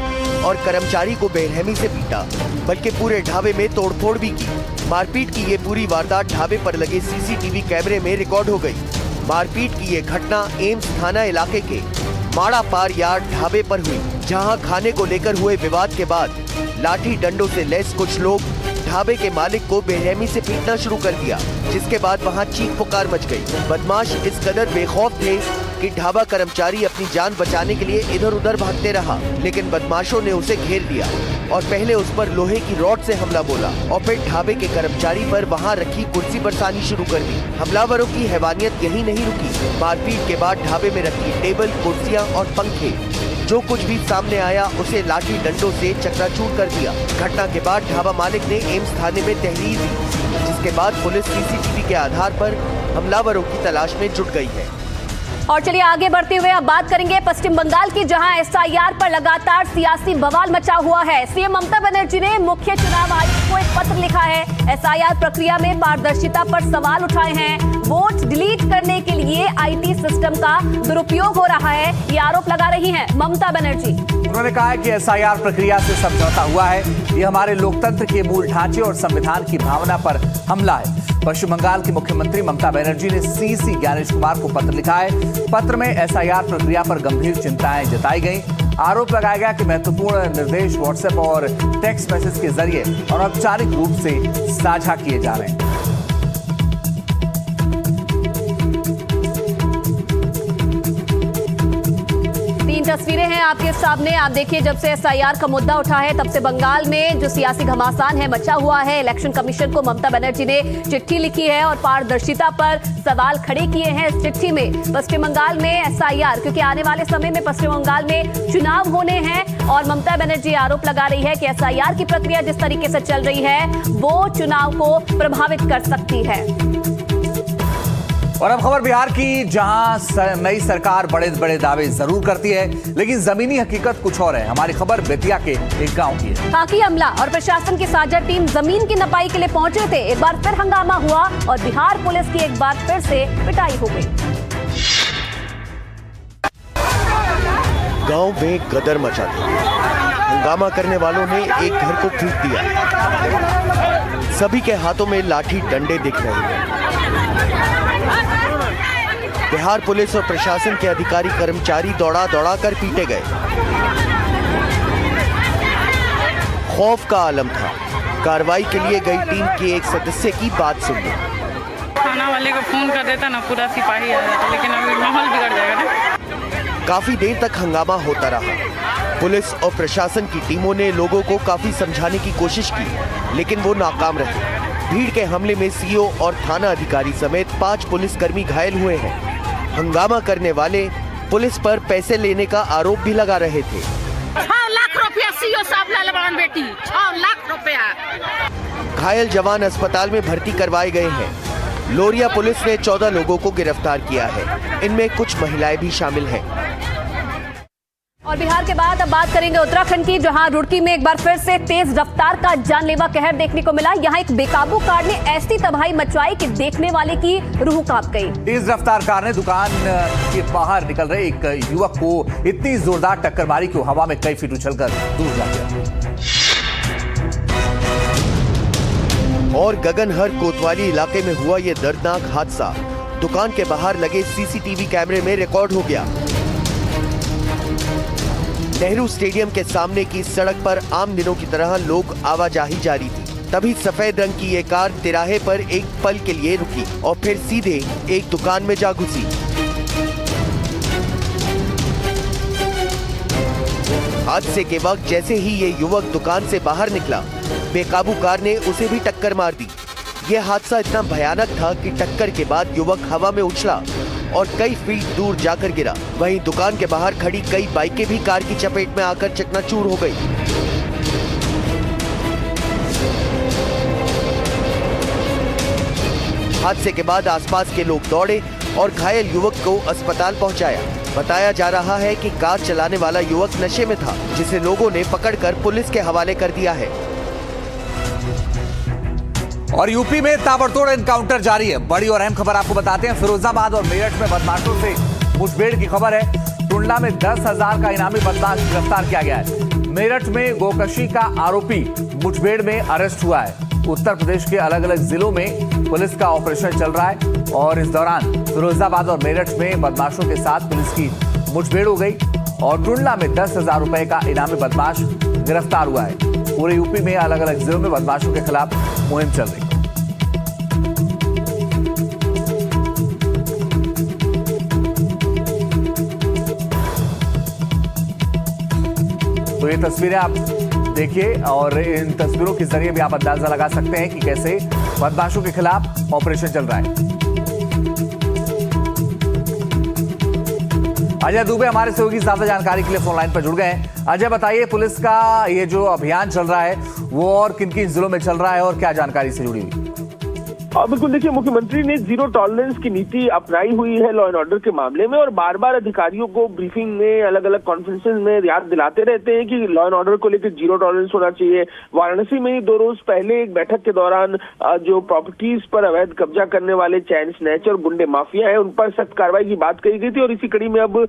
और कर्मचारी को बेरहमी से पीटा, बल्कि पूरे ढाबे में तोड़फोड़ भी की। मारपीट की ये पूरी वारदात ढाबे पर लगे सीसीटीवी कैमरे में रिकॉर्ड हो गई। मारपीट की ये घटना एम्स थाना इलाके के माड़ा पार यार्ड ढाबे पर हुई, जहां खाने को लेकर हुए विवाद के बाद लाठी डंडों से लैस कुछ लोग ढाबे के मालिक को बेरहमी से पीटना शुरू कर दिया, जिसके बाद वहां चीख पुकार मच गई। बदमाश इस कदर बेखौफ थे कि ढाबा कर्मचारी अपनी जान बचाने के लिए इधर उधर भागते रहा, लेकिन बदमाशों ने उसे घेर लिया और पहले उस पर लोहे की रॉड से हमला बोला और फिर ढाबे के कर्मचारी पर वहां रखी कुर्सी बरसानी शुरू कर दी। हमलावरों की हैवानियत यही नहीं रुकी। मारपीट के बाद ढाबे में रखी टेबल, कुर्सियां और पंखे, जो कुछ भी सामने आया उसे लाठी डंडों से चकनाचूर कर दिया। घटना के बाद ढाबा मालिक ने एम्स थाने में तहरीर दी, जिसके बाद पुलिस सीसीटीवी के आधार पर हमलावरों की तलाश में जुट गई है। और चलिए आगे बढ़ते हुए अब बात करेंगे पश्चिम बंगाल की, जहां एसआईआर पर लगातार सियासी बवाल मचा हुआ है। सीएम ममता बनर्जी ने मुख्य चुनाव आयुक्त को एक पत्र लिखा है। एसआईआर प्रक्रिया में पारदर्शिता पर सवाल उठाए हैं। वोट डिलीट करने के लिए आईटी सिस्टम का दुरुपयोग हो रहा है, ये आरोप लगा रही हैं ममता बनर्जी। उन्होंने कहा है कि एसआईआर प्रक्रिया से समझौता हुआ है, ये हमारे लोकतंत्र के मूल ढांचे और संविधान की भावना पर हमला है। पश्चिम बंगाल की मुख्यमंत्री ममता बनर्जी ने सीसी ज्ञानेश कुमार को पत्र लिखा है। पत्र में एसआईआर प्रक्रिया पर गंभीर चिंताएं जताई गई। आरोप लगाया गया कि महत्वपूर्ण निर्देश व्हाट्सएप और टेक्स्ट मैसेज के जरिए अनौपचारिक रूप से साझा किए जा रहे हैं। तस्वीरें हैं आपके सामने। आप देखिए, जब से एसआईआर का मुद्दा उठा है तब से बंगाल में जो सियासी घमासान है मचा हुआ है। इलेक्शन कमीशन को ममता बनर्जी ने चिट्ठी लिखी है और पारदर्शिता पर सवाल खड़े किए हैं इस चिट्ठी में। पश्चिम बंगाल में एसआईआर, क्योंकि आने वाले समय में पश्चिम बंगाल में चुनाव होने हैं और ममता बनर्जी आरोप लगा रही है कि एसआईआर की प्रक्रिया जिस तरीके से चल रही है वो चुनाव को प्रभावित कर सकती है। और अब खबर बिहार की, जहां नई सरकार बड़े बड़े दावे जरूर करती है, लेकिन जमीनी हकीकत कुछ और है। हमारी खबर बेतिया के एक गांव की है। खाकी अमला और प्रशासन की साझा टीम जमीन की नपाई के लिए पहुंचे थे। एक बार फिर हंगामा हुआ और बिहार पुलिस की एक बार फिर से पिटाई हो गई। गांव में गदर मचा था। हंगामा करने वालों ने एक घर को फूंक दिया। सभी के हाथों में लाठी डंडे दिख रहे हैं। बिहार पुलिस और प्रशासन के अधिकारी कर्मचारी दौड़ा दौड़ा कर पीटे गए। खौफ का आलम था। कार्रवाई के लिए गई टीम के एक सदस्य की बात सुनिए। थाना वाले को फोन कर देता ना, पूरा सिपाही आ जाता, लेकिन अभी माहौल बिगड़ जाएगा ना। काफी देर तक हंगामा होता रहा। पुलिस और प्रशासन की टीमों ने लोगों को काफी समझाने की कोशिश की, लेकिन वो नाकाम रहे। भीड़ के हमले में सीओ और थाना अधिकारी समेत 5 पुलिसकर्मी घायल हुए हैं। हंगामा करने वाले पुलिस पर पैसे लेने का आरोप भी लगा रहे थे। 6 लाख रुपया सीओ साहब लाल बड़न बेटी, 6 लाख रुपया। घायल जवान अस्पताल में भर्ती करवाए गए हैं। लोरिया पुलिस ने 14 लोगों को गिरफ्तार किया है। इनमें कुछ महिलाएं भी शामिल हैं। और बिहार के बाद अब बात करेंगे उत्तराखंड की, जहां रुड़की में एक बार फिर से तेज रफ्तार का जानलेवा कहर देखने को मिला। यहां एक बेकाबू कार ने ऐसी तबाही मचवाई कि देखने वाले की रूह कांप गई। तेज रफ्तार कार ने दुकान के बाहर निकल रहे एक युवक को इतनी जोरदार टक्कर मारी कि वो हवा में कई फीट उछलकर दूर जा गया। और गगनहर कोतवाली इलाके में हुआ ये दर्दनाक हादसा दुकान के बाहर लगे सीसीटीवी कैमरे में रिकॉर्ड हो गया। नेहरू स्टेडियम के सामने की सड़क पर आम दिनों की तरह लोग आवाजाही जारी थी। तभी सफेद रंग की ये कार तिराहे पर एक पल के लिए रुकी और फिर सीधे एक दुकान में जा घुसी। हादसे के वक्त जैसे ही ये युवक दुकान से बाहर निकला, बेकाबू कार ने उसे भी टक्कर मार दी। यह हादसा इतना भयानक था कि टक्कर के बाद युवक हवा में उछला और कई फीट दूर जाकर गिरा। वहीं दुकान के बाहर खड़ी कई बाइकें भी कार की चपेट में आकर चकनाचूर हो गई। हादसे के बाद आसपास के लोग दौड़े और घायल युवक को अस्पताल पहुंचाया। बताया जा रहा है कि कार चलाने वाला युवक नशे में था, जिसे लोगों ने पकड़कर पुलिस के हवाले कर दिया है। और यूपी में ताबड़तोड़ एनकाउंटर जारी है। बड़ी और अहम खबर आपको बताते हैं। फिरोजाबाद और मेरठ में बदमाशों से मुठभेड़ की खबर है। टुंडला में 10,000 का इनामी बदमाश गिरफ्तार किया गया है। मेरठ में गोकशी का आरोपी मुठभेड़ में अरेस्ट हुआ है। उत्तर प्रदेश के अलग अलग जिलों में पुलिस का ऑपरेशन चल रहा है और इस दौरान फिरोजाबाद और मेरठ में बदमाशों के साथ पुलिस की मुठभेड़ हो गई और टुंडला में 10,000 रुपए का इनामी बदमाश गिरफ्तार हुआ है। पूरे यूपी में अलग अलग जिलों में बदमाशों के खिलाफ मुहिम चल रही है। तो ये तस्वीरें आप देखिए और इन तस्वीरों के जरिए भी आप अंदाजा लगा सकते हैं कि कैसे बदमाशों के खिलाफ ऑपरेशन चल रहा है। अजय दुबे हमारे सहयोगी ज्यादा जानकारी के लिए फोन लाइन पर जुड़ गए हैं। अजय बताइए, पुलिस का ये जो अभियान चल रहा है वो और किन किन जिलों में चल रहा है और क्या जानकारी से जुड़ी हुई? बिल्कुल, देखिए, मुख्यमंत्री ने जीरो टॉलरेंस की नीति अपनाई हुई है लॉ एंड ऑर्डर के मामले में और बार बार अधिकारियों को ब्रीफिंग में, अलग अलग कॉन्फ्रेंसेस में याद दिलाते रहते हैं कि लॉ एंड ऑर्डर को लेकर जीरो टॉलरेंस होना चाहिए। वाराणसी में ही 2 रोज पहले एक बैठक के दौरान जो प्रॉपर्टीज पर अवैध कब्जा करने वाले चैन स्नैचर और गुंडे माफिया है उन पर सख्त कार्रवाई की बात कही गई थी और इसी कड़ी में अब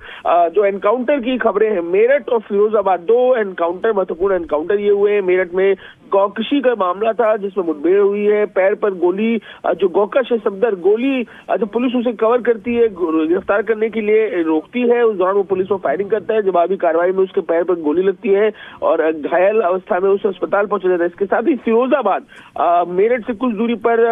जो एनकाउंटर की खबरें हैं, मेरठ और फिरोजाबाद 2 एनकाउंटर, महत्वपूर्ण एनकाउंटर ये हुए हैं। मेरठ में गौकशी का मामला था जिसमें मुठभेड़ हुई है। पैर पर गोली, जो गौकश है सफदर, गोली जो पुलिस उसे कवर करती है, गिरफ्तार करने के लिए रोकती है, उस दौरान वो पुलिस पर फायरिंग करता है। जवाबी कार्रवाई में उसके पैर पर गोली लगती है और घायल अवस्था में उसे अस्पताल पहुंचा जाता है। इसके साथ ही फिरोजाबाद, मेरठ से कुछ दूरी पर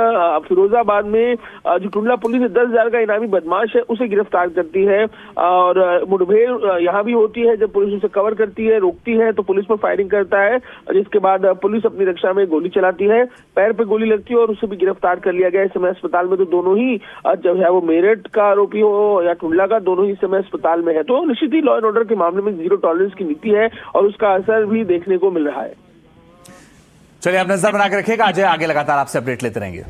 फिरोजाबाद में जो टुंडला पुलिस 10,000 का इनामी बदमाश है उसे गिरफ्तार करती है और मुठभेड़ यहाँ भी होती है। जब पुलिस उसे कवर करती है, रोकती है, तो पुलिस पर फायरिंग करता है, जिसके बाद पुलिस अपनी रक्षा में गोली चलाती है, पैर पे गोली लगती है और उसे भी गिरफ्तार कर लिया गया। इस समय अस्पताल में तो दोनों ही, जब है वो मेरठ का आरोपी हो या टुंडला का, दोनों ही समय अस्पताल में है। तो निश्चित ही लॉ एंड ऑर्डर के मामले में जीरो टॉलरेंस की नीति है और उसका असर भी देखने को मिल रहा है। चलिए, आप नजर बना के रखिएगा। अजय आगे लगातार आपसे अपडेट लेते रहेंगे।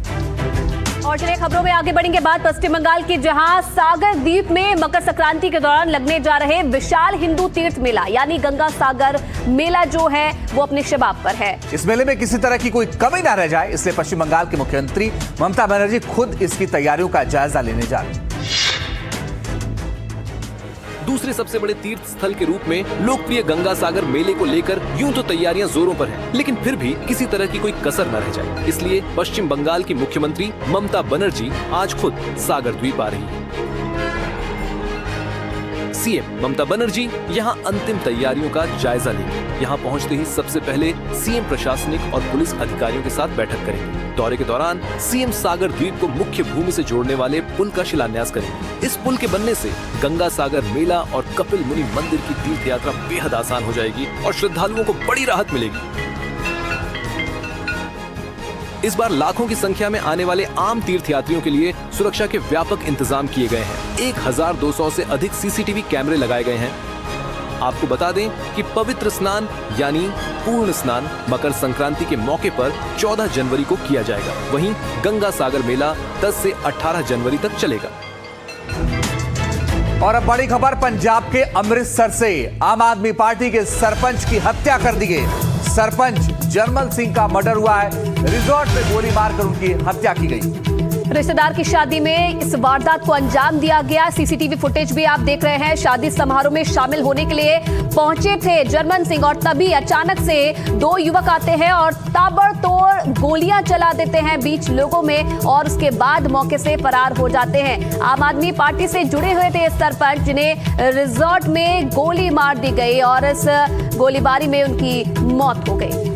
और चलिए खबरों में आगे बढ़ेंगे। बात पश्चिम बंगाल की, जहां सागर द्वीप में मकर संक्रांति के दौरान लगने जा रहे विशाल हिंदू तीर्थ मेला यानी गंगा सागर मेला जो है वो अपने शबाब पर है। इस मेले में किसी तरह की कोई कमी ना रह जाए, इसलिए पश्चिम बंगाल की मुख्यमंत्री ममता बनर्जी खुद इसकी तैयारियों का जायजा लेने जा रही हैं। दूसरे सबसे बड़े तीर्थ स्थल के रूप में लोकप्रिय गंगा सागर मेले को लेकर यूं तो तैयारियां जोरों पर हैं, लेकिन फिर भी किसी तरह की कोई कसर न रह जाए, इसलिए पश्चिम बंगाल की मुख्यमंत्री ममता बनर्जी आज खुद सागर द्वीप आ रही है। सीएम ममता बनर्जी यहां अंतिम तैयारियों का जायजा लेंगे। यहां पहुंचते ही सबसे पहले सीएम प्रशासनिक और पुलिस अधिकारियों के साथ बैठक करेंगे। दौरे के दौरान सीएम सागर द्वीप को मुख्य भूमि से जोड़ने वाले पुल का शिलान्यास करेंगे। इस पुल के बनने से गंगा सागर मेला और कपिल मुनि मंदिर की तीर्थ यात्रा बेहद आसान हो जाएगी और श्रद्धालुओं को बड़ी राहत मिलेगी। इस बार लाखों की संख्या में आने वाले आम तीर्थयात्रियों के लिए सुरक्षा के व्यापक इंतजाम किए गए हैं। 1200 से अधिक सीसीटीवी कैमरे लगाए गए हैं। आपको बता दें कि पवित्र स्नान यानी पूर्ण स्नान मकर संक्रांति के मौके पर 14 जनवरी को किया जाएगा। वहीं गंगा सागर मेला 10 से 18 जनवरी तक चलेगा। और अब बड़ी खबर पंजाब के अमृतसर से। आम आदमी पार्टी के सरपंच की हत्या कर दी गई। सरपंच जरमल सिंह का मर्डर हुआ है। रिजॉर्ट में गोली मारकर उनकी हत्या की गई। रिश्तेदार की शादी में इस वारदात को अंजाम दिया गया। सीसीटीवी फुटेज भी आप देख रहे हैं। शादी समारोह में शामिल होने के लिए पहुंचे थे जरमल सिंह और तभी अचानक से दो युवक आते हैं और ताबड़तोड़ गोलियां चला देते हैं बीच लोगों में और उसके बाद मौके से फरार हो जाते हैं। आम आदमी पार्टी से जुड़े हुए थे सरपंच, जिन्हें रिजॉर्ट में गोली मार दी गई और इस गोलीबारी में उनकी मौत हो गई।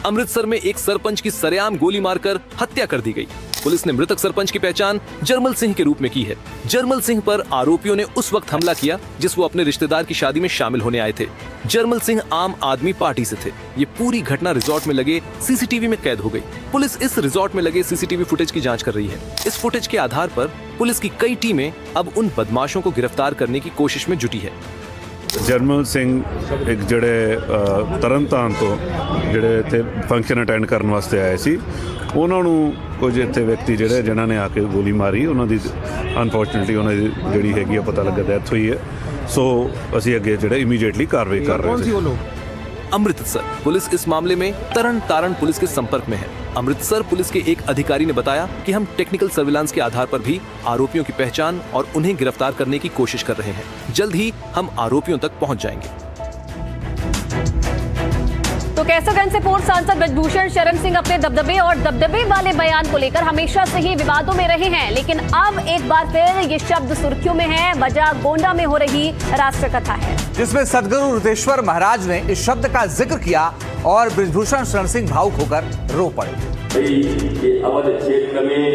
अमृतसर में एक सरपंच की सरेआम गोली मारकर हत्या कर दी गई। पुलिस ने मृतक सरपंच की पहचान जरमल सिंह के रूप में की है। जरमल सिंह पर आरोपियों ने उस वक्त हमला किया जिस वो अपने रिश्तेदार की शादी में शामिल होने आए थे। जरमल सिंह आम आदमी पार्टी से थे। ये पूरी घटना रिजॉर्ट में लगे सीसीटीवी में कैद हो गई। पुलिस इस रिजॉर्ट में लगे सीसीटीवी फुटेज की जांच कर रही है। इस फुटेज के आधार पर पुलिस की कई टीमें अब उन बदमाशों को गिरफ्तार करने की कोशिश में जुटी है। ਜਰਮਲ ਸਿੰਘ ਇੱਕ ਜਿਹੜੇ ਤਰਨਤਾਰਨ ਤੋਂ ਜਿਹੜੇ ਇੱਥੇ ਫੰਕਸ਼ਨ ਅਟੈਂਡ ਕਰਨ ਵਾਸਤੇ ਆਏ ਸੀ, ਉਹਨਾਂ ਨੂੰ ਕੁਝ ਇੱਥੇ ਵਿਅਕਤੀ ਜਿਹੜੇ ਜਿਨ੍ਹਾਂ ਨੇ ਆ ਕੇ ਗੋਲੀ ਮਾਰੀ, ਉਹਨਾਂ ਦੀ ਅਨਫੋਰਚੂਨੇਟਲੀ ਉਹਨਾਂ ਦੀ ਜਿਹੜੀ ਹੈਗੀ ਆ ਪਤਾ ਲੱਗਾ ਡੈਥ ਹੋਈ ਹੈ। ਸੋ ਅਸੀਂ ਅੱਗੇ ਜਿਹੜੇ ਇਮੀਡੀਏਟਲੀ ਕਾਰਵਾਈ ਕਰ ਰਹੇ ਹਾਂ। अमृतसर पुलिस इस मामले में तरन तारण पुलिस के संपर्क में है। अमृतसर पुलिस के एक अधिकारी ने बताया कि हम टेक्निकल सर्विलांस के आधार पर भी आरोपियों की पहचान और उन्हें गिरफ्तार करने की कोशिश कर रहे हैं। जल्द ही हम आरोपियों तक पहुंच जाएंगे। तो कैसरगंज से पूर्व सांसद ब्रजभूषण शरण सिंह अपने दबदबे और दबदबे वाले बयान को लेकर हमेशा से ही विवादों में रहे हैं, लेकिन अब एक बार फिर ये शब्द सुर्खियों में है। वजह गोंडा में हो रही राष्ट्रकथा है, जिसमें सदगुरु रितेश्वर महाराज ने इस शब्द का जिक्र किया और ब्रजभूषण शरण सिंह भावुक होकर रो पड़े। ये अवध क्षेत्र में,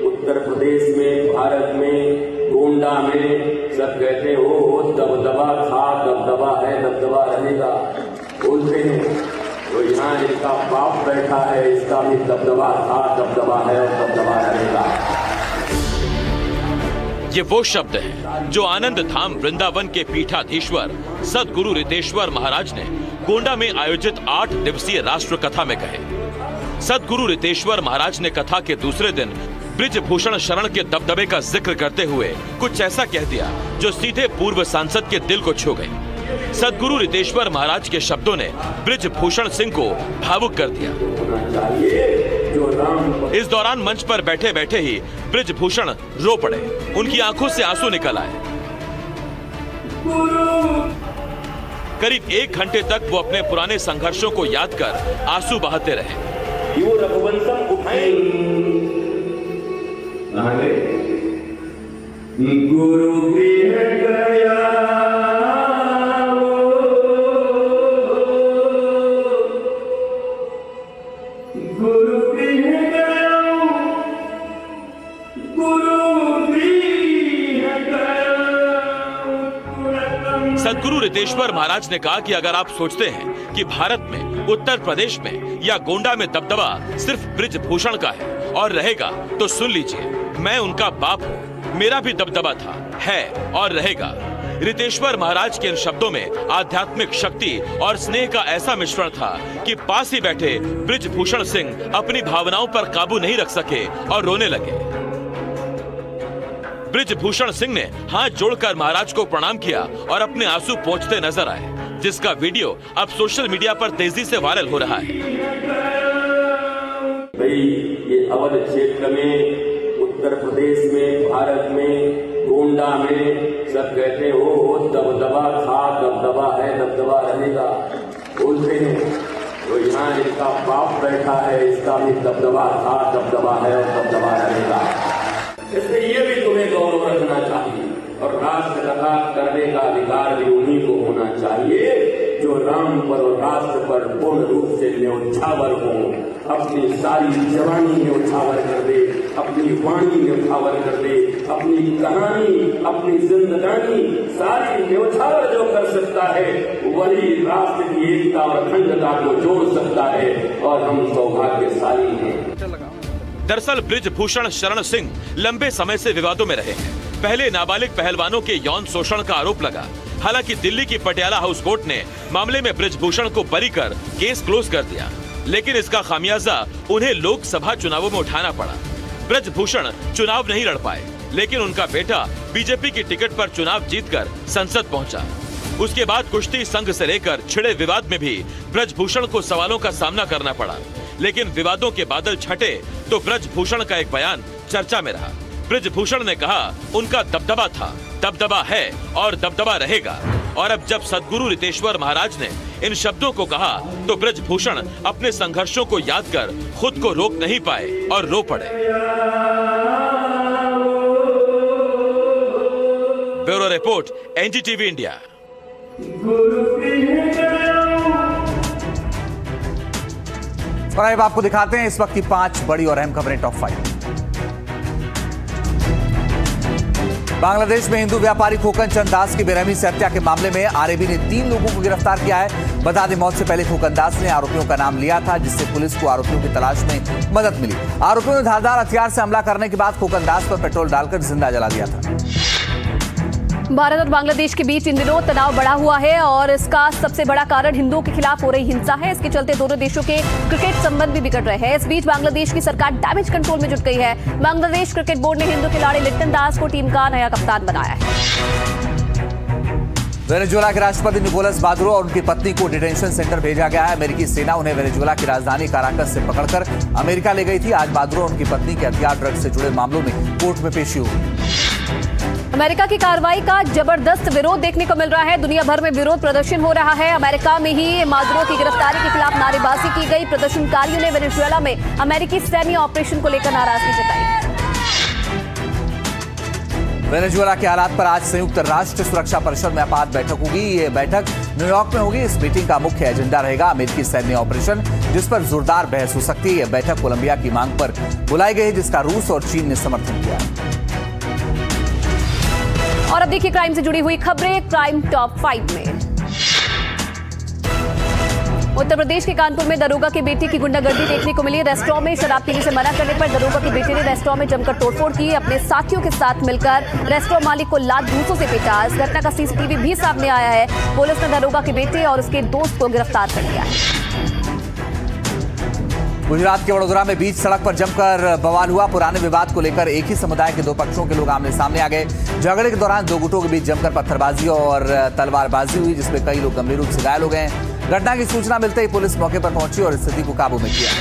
उत्तर प्रदेश में, भारत में, गोंडा में सब कहते हो दबदबा था, दबदबा है, दबदबा रहेगा बोलते हैं। तो यहाँ इसका बाप बैठा है, इसका भी दबदबा था, दबदबा है और दबदबा रहेगा। ये वो शब्द है जो आनंद धाम वृंदावन के पीठाधीश्वर सदगुरु रितेश्वर महाराज ने गोंडा में आयोजित 8 दिवसीय राष्ट्र कथा में कहे। सदगुरु रितेश्वर महाराज ने कथा के दूसरे दिन ब्रजभूषण शरण के दबदबे का जिक्र करते हुए कुछ ऐसा कह दिया जो सीधे पूर्व सांसद के दिल को छू गई। सदगुरु रितेश्वर महाराज के शब्दों ने ब्रजभूषण सिंह को भावुक कर दिया। इस दौरान मंच पर बैठे बैठे ही ब्रजभूषण रो पड़े। उनकी आंखों से आंसू निकल आए। करीब 1 घंटे तक वो अपने पुराने संघर्षों को याद कर आंसू बहाते रहे। गुरु गया सदगुरु रितेश्वर महाराज ने कहा कि अगर आप सोचते हैं कि भारत में, उत्तर प्रदेश में या गोंडा में दबदबा सिर्फ ब्रजभूषण का है और रहेगा, तो सुन लीजिए, मैं उनका बाप हूँ। मेरा भी दबदबा था, है और रहेगा। रितेश्वर महाराज के इन शब्दों में आध्यात्मिक शक्ति और स्नेह का ऐसा मिश्रण था कि पास ही बैठे ब्रजभूषण सिंह अपनी भावनाओं पर काबू नहीं रख सके और रोने लगे। ब्रजभूषण सिंह ने हाथ जोड़कर महाराज को प्रणाम किया और अपने आंसू पोंछते नजर आए। जिसका वीडियो अब सोशल मीडिया पर तेजी से वायरल हो रहा है। भाई ये अवध क्षेत्र में, उत्तर प्रदेश में, भारत में, गोंडा में सब कहते हो दबदबा था, दबदबा है, दबदबा रहेगा बोलते हैं। तो यहाँ इसका बाप बैठा है, इसका भी दबदबा था, दबदबा है और दबदबा रहेगा। इसलिए ये भी तुम्हें गौरव रखना चाहिए और राष्ट्र रक्षा करने का अधिकार भी उन्हीं को होना चाहिए जो राम पर और राष्ट्र पर पूर्ण रूप से न्यौछावर हो, अपनी सारी जवानी न्यौछावर कर दे, अपनी वाणी न्यौछावर कर दे, अपनी कहानी, अपनी जिंदगानी सारी न्यौछावर जो कर सकता है वही राष्ट्र की एकता और अखंडता को जोड़ सकता है और हम सौभाग्यशाली हैं। दरअसल ब्रिजभूषण शरण सिंह लंबे समय से विवादों में रहे हैं। पहले नाबालिग पहलवानों के यौन शोषण का आरोप लगा। हालांकि दिल्ली की पटियाला हाउस कोर्ट ने मामले में ब्रिजभूषण को बरी कर केस क्लोज कर दिया, लेकिन इसका खामियाजा उन्हें लोकसभा चुनावों में उठाना पड़ा। ब्रिजभूषण चुनाव नहीं लड़ पाए, लेकिन उनका बेटा बीजेपी की टिकट पर चुनाव जीतकर संसद पहुंचा। उसके बाद कुश्ती संघ से लेकर छिड़े विवाद में भी ब्रिजभूषण को सवालों का सामना करना पड़ा। लेकिन विवादों के बादल छटे तो ब्रिजभूषण का एक बयान चर्चा में रहा। ब्रिजभूषण ने कहा उनका दबदबा था, दबदबा है और दबदबा रहेगा। और अब जब सद्गुरु रितेश्वर महाराज ने इन शब्दों को कहा तो ब्रिजभूषण अपने संघर्षों को याद कर खुद को रोक नहीं पाए और रो पड़े। Bureau report, NDTV India. और अब आपको दिखाते हैं इस वक्त की 5 बड़ी और अहम खबरें टॉप 5। बांग्लादेश में हिंदू व्यापारी खोकन चंद दास की बेरहमी से हत्या के मामले में आरएबी ने 3 लोगों को गिरफ्तार किया है। बता दें, मौत से पहले खोकन दास ने आरोपियों का नाम लिया था, जिससे पुलिस को आरोपियों की तलाश में मदद मिली। आरोपियों ने धारदार हथियार से हमला करने के बाद खोकन दास पर पेट्रोल डालकर जिंदा जला दिया था। भारत और बांग्लादेश के बीच इन दिनों तनाव बढ़ा हुआ है और इसका सबसे बड़ा कारण हिंदुओं के खिलाफ हो रही हिंसा है। इसके चलते दोनों देशों के क्रिकेट संबंध भी बिगड़ रहे हैं। इस बीच बांग्लादेश की सरकार डैमेज कंट्रोल में जुट गई है। बांग्लादेश क्रिकेट बोर्ड ने हिंदू खिलाड़ी लिट्टन दास को टीम का नया कप्तान बनाया है। वेनेजुएला के राष्ट्रपति निकोलस मादुरो और उनकी पत्नी को डिटेंशन सेंटर भेजा गया है। अमेरिकी सेना उन्हें वेनेजुएला की राजधानी काराकस से पकड़कर अमेरिका ले गई थी। आज मादुरो और उनकी पत्नी के हथियार ड्रग्स से जुड़े मामलों में कोर्ट में पेशी हुई। अमेरिका की कार्रवाई का जबरदस्त विरोध देखने को मिल रहा है। दुनिया भर में विरोध प्रदर्शन हो रहा है। अमेरिका में ही मादुरो की गिरफ्तारी के खिलाफ नारेबाजी की गई। प्रदर्शनकारियों ने वेनेजुएला में अमेरिकी सैन्य ऑपरेशन को लेकर नाराजगी जताई। वेनेजुएला के हालात पर आज संयुक्त राष्ट्र सुरक्षा परिषद में आपात बैठक होगी। ये बैठक न्यूयॉर्क में होगी। इस मीटिंग का मुख्य एजेंडा रहेगा अमेरिकी सैन्य ऑपरेशन, जिस पर जोरदार बहस हो सकती है। यह बैठक कोलंबिया की मांग पर बुलाई गई है, जिसका रूस और चीन ने समर्थन किया। और अब देखिए क्राइम से जुड़ी हुई खबरें क्राइम टॉप 5 में। उत्तर प्रदेश के कानपुर में दरोगा की बेटी की गुंडागर्दी देखने को मिली। रेस्टोरेंट में शराब पीने से मना करने पर दरोगा की बेटी ने रेस्टोरेंट में जमकर तोड़फोड़ की। अपने साथियों के साथ मिलकर रेस्टोरेंट मालिक को लात घूंसों से पीटा। इस घटना का सीसीटीवी भी सामने आया है। पुलिस ने दरोगा के बेटे और उसके दोस्त को गिरफ्तार कर लिया है। गुजरात के वडोदरा में बीच सड़क पर जमकर बवाल हुआ। पुराने विवाद को लेकर एक ही समुदाय के 2 पक्षों के लोग आमने सामने आ गए। झगड़े के दौरान 2 गुटों के बीच जमकर पत्थरबाजी और तलवारबाजी हुई, जिसमें कई लोग गंभीर रूप से घायल हो गए। घटना की सूचना मिलते ही पुलिस मौके पर पहुंची और स्थिति को काबू में किया।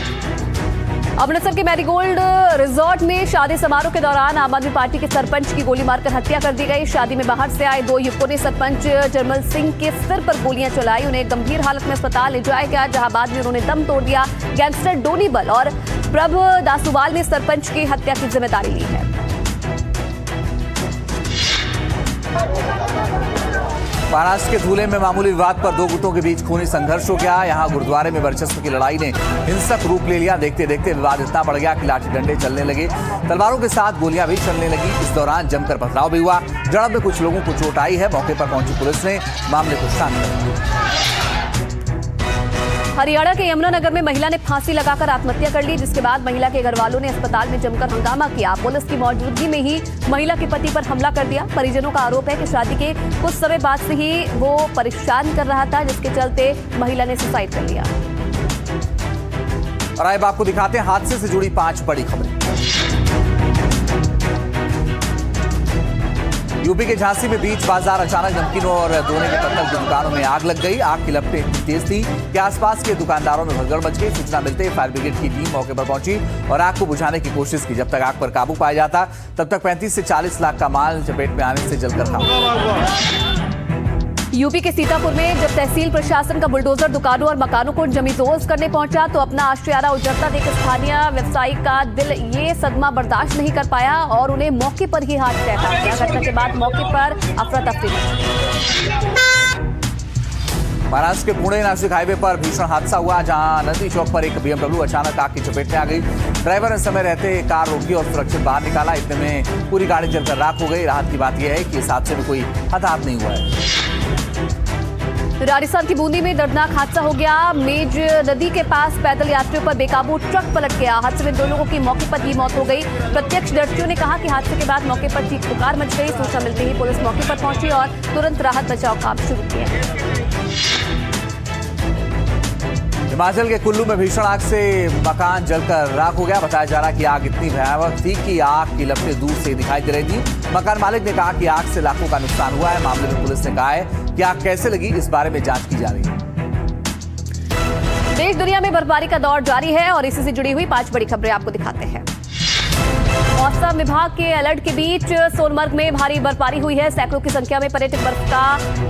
अमृतसर के मैरीगोल्ड रिजॉर्ट में शादी समारोह के दौरान आम आदमी पार्टी के सरपंच की गोली मारकर हत्या कर दी गई। शादी में बाहर से आए 2 युवकों ने सरपंच जरमल सिंह के सिर पर गोलियां चलाई। उन्हें गंभीर हालत में अस्पताल ले जाया गया, जहां बाद में उन्होंने दम तोड़ दिया। गैंगस्टर डोनी बल और प्रभ दासुवाल ने सरपंच की हत्या की जिम्मेदारी ली है। महाराष्ट्र के धूले में मामूली विवाद पर 2 गुटों के बीच खूनी संघर्ष हो गया। यहां गुरुद्वारे में वर्चस्व की लड़ाई ने हिंसक रूप ले लिया। देखते देखते विवाद इतना बढ़ गया कि लाठी डंडे चलने लगे, तलवारों के साथ गोलियां भी चलने लगी। इस दौरान जमकर पथराव भी हुआ। झड़प में कुछ लोगों को चोट आई है। मौके पर पहुंची पुलिस ने मामले को शांत कर दिया। हरियाणा के यमुनानगर में महिला ने फांसी लगाकर आत्महत्या कर ली, जिसके बाद महिला के घरवालों ने अस्पताल में जमकर हंगामा किया। पुलिस की मौजूदगी में ही महिला के पति पर हमला कर दिया। परिजनों का आरोप है कि शादी के कुछ समय बाद से ही वो परेशान कर रहा था, जिसके चलते महिला ने सुसाइड कर लिया। और अब आपको दिखाते हैं हादसे से जुड़ी 5 बड़ी खबरें। यूपी के झांसी में बीच बाजार अचानक नमकीनों और दोने के पत्तल की दुकानों में आग लग गई। आग की लपटें इतनी तेज थी कि आसपास के दुकानदारों में भगदड़ मच गई। सूचना मिलते ही फायर ब्रिगेड की टीम मौके पर पहुंची और आग को बुझाने की कोशिश की। जब तक आग पर काबू पाया जाता तब तक 35 से 40 लाख का माल चपेट में आने से जलकर खाक। यूपी के सीतापुर में जब तहसील प्रशासन का बुलडोजर दुकानों और मकानों को जमींदोज करने पहुंचा तो अपना आशियाना उजड़ता देख स्थानीय व्यवसायी का दिल ये सदमा बर्दाश्त नहीं कर पाया और उन्हें मौके पर ही हाथ फेंका गया। घटना के बाद मौके पर अफरा तफरी। महाराष्ट्र के पुणे नासिक हाईवे पर भीषण हादसा हुआ, जहां नदी चौक पर एक BMW अचानक आग की चपेट में आ गई। ड्राइवर ने समय रहते कार रोकी और सुरक्षित बाहर निकाला। इतने में पूरी गाड़ी जलकर राख हो गई। राहत की बात यह है कि इस हादसे में कोई हताहत नहीं हुआ है। राजस्थान की बूंदी में दर्दनाक हादसा हो गया। मेज नदी के पास पैदल यात्रियों पर बेकाबू ट्रक पलट गया। हादसे में 2 लोगों की मौके पर ही मौत हो गई। प्रत्यक्षदर्शियों ने कहा कि हादसे के बाद मौके पर चीख पुकार मच गई। सूचना मिलते ही पुलिस मौके पर पहुंची और तुरंत राहत बचाव काम शुरू किया। हिमाचल के कुल्लू में भीषण आग से मकान जलकर राख हो गया। बताया जा रहा है कि आग इतनी भयावह थी कि आग की लपटें दूर से दिखाई दे रही थी। मकान मालिक ने कहा कि आग से लाखों का नुकसान हुआ है। मामले में पुलिस ने कहा है कि आग कैसे लगी, इस बारे में जांच की जा रही है। देश दुनिया में बर्फबारी का दौर जारी है और इसी से जुड़ी हुई 5 बड़ी खबरें आपको दिखाते हैं। मौसम विभाग के अलर्ट के बीच सोनमर्ग में भारी बर्फबारी हुई है। सैकड़ों की संख्या में पर्यटक बर्फ का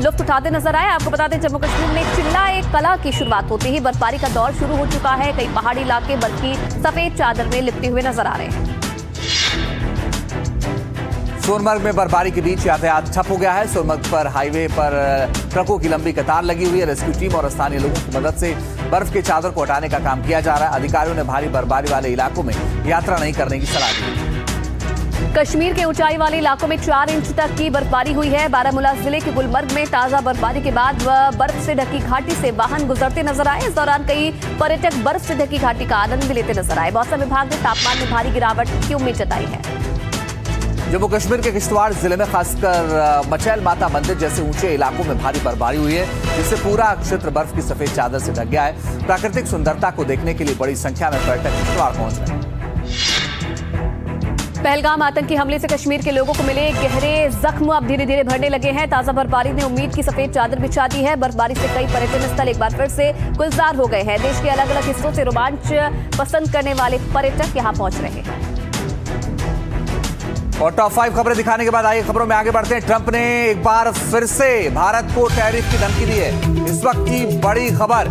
लुत्फ उठाते नजर आए। आपको बता दें, जम्मू कश्मीर में चिल्ला एक कला की शुरुआत होते ही बर्फबारी का दौर शुरू हो चुका है। कई पहाड़ी इलाके बर्फ की सफेद चादर में लिपटे हुए नजर आ रहे हैं। सोनमर्ग में बर्फबारी के बीच यातायात ठप हो गया है। सोनमर्ग पर हाईवे पर ट्रकों की लंबी कतार लगी हुई है। रेस्क्यू टीम और स्थानीय लोगों की मदद से बर्फ के चादर को हटाने का काम किया जा रहा है। अधिकारियों ने भारी बर्फबारी वाले इलाकों में यात्रा नहीं करने की सलाह दी। कश्मीर के ऊंचाई वाले इलाकों में 4 इंच तक की बर्फबारी हुई है। बारामूला जिले के गुलमर्ग में ताजा बर्फबारी के बाद बर्फ से ढकी घाटी से वाहन गुजरते नजर आए। इस दौरान कई पर्यटक बर्फ से ढकी घाटी का आनंद भी लेते नजर आए। मौसम विभाग ने तापमान में भारी गिरावट की उम्मीद जताई है। जम्मू कश्मीर के किश्तवाड़ जिले में खासकर मचैल माता मंदिर जैसे ऊंचे इलाकों में भारी बर्फबारी हुई है, जिससे पूरा क्षेत्र बर्फ की सफेद चादर से ढक गया है। प्राकृतिक सुंदरता को देखने के लिए बड़ी संख्या में पर्यटक किश्तवाड़ पहुंच रहे हैं। पहलगाम आतंकी हमले से कश्मीर के लोगों को मिले गहरे जख्म अब धीरे धीरे भरने लगे हैं। ताजा बर्फबारी ने उम्मीद की सफेद चादर बिछा दी है। बर्फबारी से कई पर्यटन स्थल एक बार फिर से गुलजार हो गए हैं। देश के अलग अलग हिस्सों से रोमांच पसंद करने वाले पर्यटक यहां पहुंच रहे हैं। और टॉप 5 खबरें दिखाने के बाद आइए खबरों में आगे बढ़ते हैं। ट्रंप ने एक बार फिर से भारत को टैरिफ की धमकी दी है। इस वक्त की बड़ी खबर,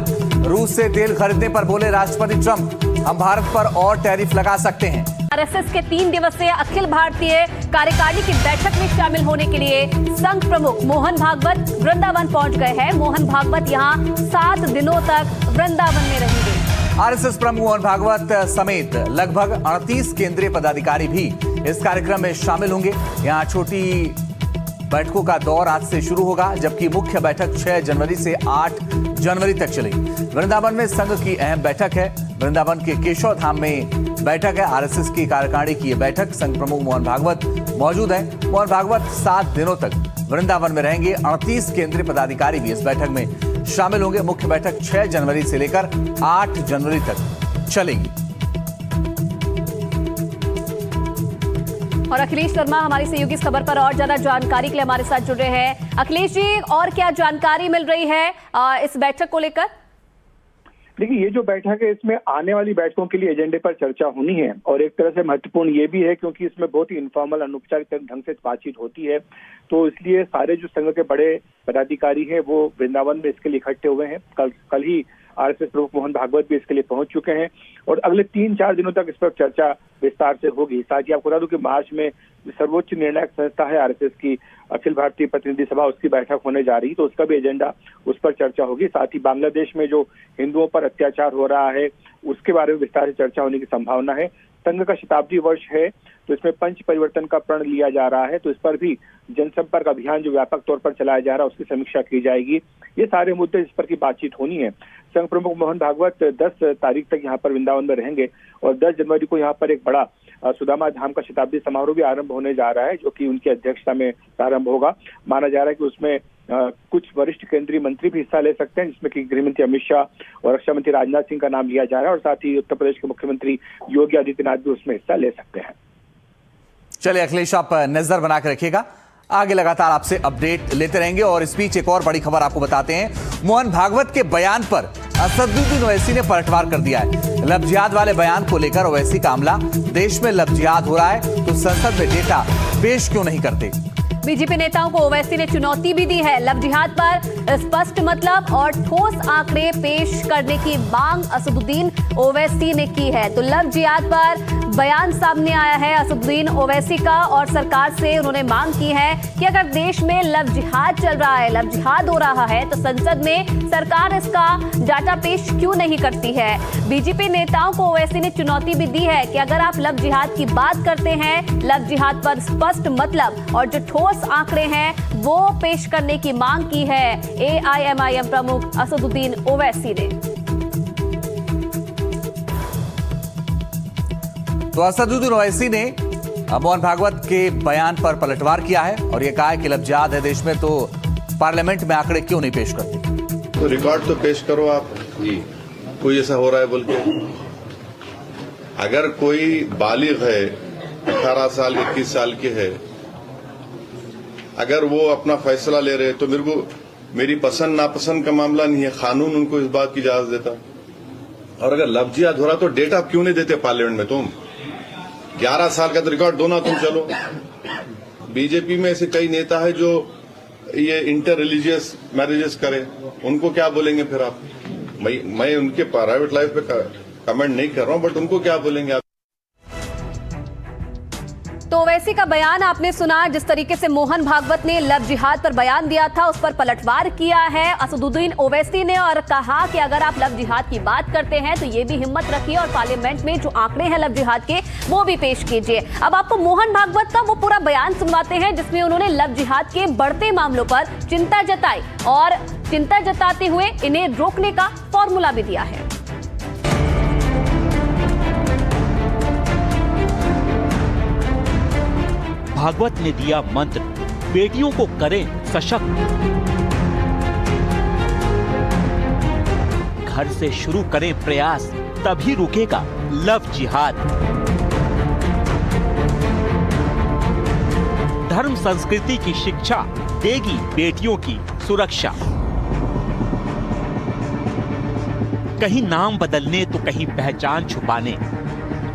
रूस से तेल खरीदने पर बोले राष्ट्रपति ट्रंप, हम भारत पर और टैरिफ लगा सकते हैं। आरएसएस के 3 दिवसीय अखिल भारतीय कार्यकारिणी की बैठक में शामिल होने के लिए संघ प्रमुख मोहन भागवत वृंदावन पहुंच गए हैं। मोहन भागवत यहां 7 दिनों तक वृंदावन में रहेंगे। आरएसएस प्रमुख मोहन भागवत समेत लगभग 38 केंद्रीय पदाधिकारी भी इस कार्यक्रम में शामिल होंगे। यहाँ छोटी बैठकों का दौर आज से शुरू होगा, जबकि मुख्य बैठक 6 जनवरी से 8 जनवरी तक चलेगी। वृंदावन में संघ की अहम बैठक है। वृंदावन के केशव धाम में बैठक है। आरएसएस की कार्यकारिणी की यह बैठक संघ प्रमुख मोहन भागवत मौजूद है। मोहन भागवत 7 दिनों तक वृंदावन में रहेंगे। 38 केंद्रीय पदाधिकारी भी इस बैठक में शामिल होंगे। मुख्य बैठक 6 जनवरी से लेकर 8 जनवरी तक चलेगी। और अखिलेश शर्मा हमारी सहयोगी इस खबर पर और ज्यादा जानकारी के लिए हमारे साथ जुड़ रहे हैं। अखिलेश जी, और क्या जानकारी मिल रही है इस बैठक को लेकर? देखिए, ये जो बैठक है इसमें आने वाली बैठकों के लिए एजेंडे पर चर्चा होनी है और एक तरह से महत्वपूर्ण ये भी है क्योंकि इसमें बहुत ही इनफॉर्मल अनौपचारिक ढंग से बातचीत होती है। तो इसलिए सारे जो संघ के बड़े पदाधिकारी हैं वो वृंदावन में इसके लिए इकट्ठे हुए हैं। कल ही आरएसएस प्रमुख मोहन भागवत भी इसके लिए पहुंच चुके हैं और अगले 3-4 दिनों तक इस पर चर्चा विस्तार से होगी। साथ ही आपको बता दूं कि मार्च में सर्वोच्च निर्णायक संस्था है आरएसएस की अखिल भारतीय प्रतिनिधि सभा, उसकी बैठक होने जा रही, तो उसका भी एजेंडा, उस पर चर्चा होगी। साथ ही बांग्लादेश में जो हिंदुओं पर अत्याचार हो रहा है उसके बारे में विस्तार से चर्चा होने की संभावना है। संघ का शताब्दी वर्ष है तो इसमें पंच परिवर्तन का प्रण लिया जा रहा है, तो इस पर भी जनसंपर्क अभियान जो व्यापक तौर पर चलाया जा रहा है उसकी समीक्षा की जाएगी। ये सारे मुद्दे इस पर की बातचीत होनी है। संघ प्रमुख मोहन भागवत 10 तारीख तक यहाँ पर वृंदावन में रहेंगे और 10 जनवरी को यहाँ पर एक बड़ा सुदामा धाम का शताब्दी समारोह भी आरंभ होने जा रहा है, जो कि उनकी अध्यक्षता में प्रारंभ होगा। माना जा रहा है कि उसमें कुछ वरिष्ठ केंद्रीय मंत्री भी हिस्सा ले सकते हैं, जिसमें कि गृहमंत्री अमित शाह और रक्षा मंत्री राजनाथ सिंह का नाम लिया जा रहा है और साथ ही उत्तर प्रदेश के मुख्यमंत्री योगी आदित्यनाथ भी उसमें हिस्सा ले सकते हैं। चलिए अखिलेश, आप नजर बना कर रखिएगा। आगे लगातार आपसे अपडेट लेते रहेंगे और इस बीच एक और बड़ी खबर आपको बताते हैं। मोहन भागवत के बयान पर असदुद्दीन ओवैसी ने पलटवार कर दिया है। लव जिहाद वाले बयान को लेकर ओवैसी का हमला, देश में लव जिहाद हो रहा है तो संसद में डेटा पेश क्यों नहीं करते। बीजेपी नेताओं को ओवैसी ने चुनौती भी दी है। लव जिहाद पर स्पष्ट मतलब और ठोस आंकड़े पेश करने की मांग असदुद्दीन ओवैसी ने की है। तो लव जिहाद पर बयान सामने आया है असदुद्दीन ओवैसी का और सरकार से उन्होंने मांग की है कि अगर देश में लव जिहाद चल रहा है, लव जिहाद हो रहा है तो संसद में सरकार इसका डाटा पेश क्यों नहीं करती है। बीजेपी नेताओं को ओवैसी ने चुनौती भी दी है कि अगर आप लव जिहाद की बात करते हैं, लव जिहाद पर स्पष्ट मतलब और जो ठोस आंकड़े हैं वो पेश करने की मांग की है एआईएमआईएम प्रमुख असदुद्दीन ओवैसी ने। तो असदुद्दीन ओवैसी ने मोहन भागवत के बयान पर पलटवार किया है और यह कहा है कि लव जिहाद है देश में तो पार्लियामेंट में आंकड़े क्यों नहीं पेश करते। तो रिकॉर्ड तो पेश करो आप जी, कोई ऐसा हो रहा है बोल के। अगर कोई बालिग है, 18 साल 21 साल के है, अगर वो अपना फैसला ले रहे तो मेरी पसंद नापसंद का मामला नहीं है, कानून उनको इस बात की इजाजत देता। और अगर लव जिहाद हो रहा तो डेटा क्यों नहीं देते पार्लियामेंट में। तुम 11 साल का तो रिकॉर्ड दो ना तुम। चलो, बीजेपी में ऐसे कई नेता है जो ये इंटर रिलीजियस मैरिजेस करे, उनको क्या बोलेंगे फिर आप। मैं उनके प्राइवेट लाइफ पे कमेंट नहीं कर रहा हूं, बट उनको क्या बोलेंगे आप। तो ओवैसी का बयान आपने सुना। जिस तरीके से मोहन भागवत ने लव जिहाद पर बयान दिया था उस पर पलटवार किया है असदुद्दीन ओवैसी ने और कहा कि अगर आप लव जिहाद की बात करते हैं तो ये भी हिम्मत रखिए और पार्लियामेंट में जो आंकड़े हैं लव जिहाद के वो भी पेश कीजिए। अब आपको मोहन भागवत का वो पूरा बयान सुनवाते हैं जिसमें उन्होंने लव जिहाद के बढ़ते मामलों पर चिंता जताई और चिंता जताते हुए इन्हें रोकने का फॉर्मूला भी दिया है। भागवत ने दिया मंत्र, बेटियों को करें सशक्त। घर से शुरू करें प्रयास, तभी रुकेगा लव जिहाद। धर्म संस्कृति की शिक्षा देगी बेटियों की सुरक्षा। कहीं नाम बदलने तो कहीं पहचान छुपाने,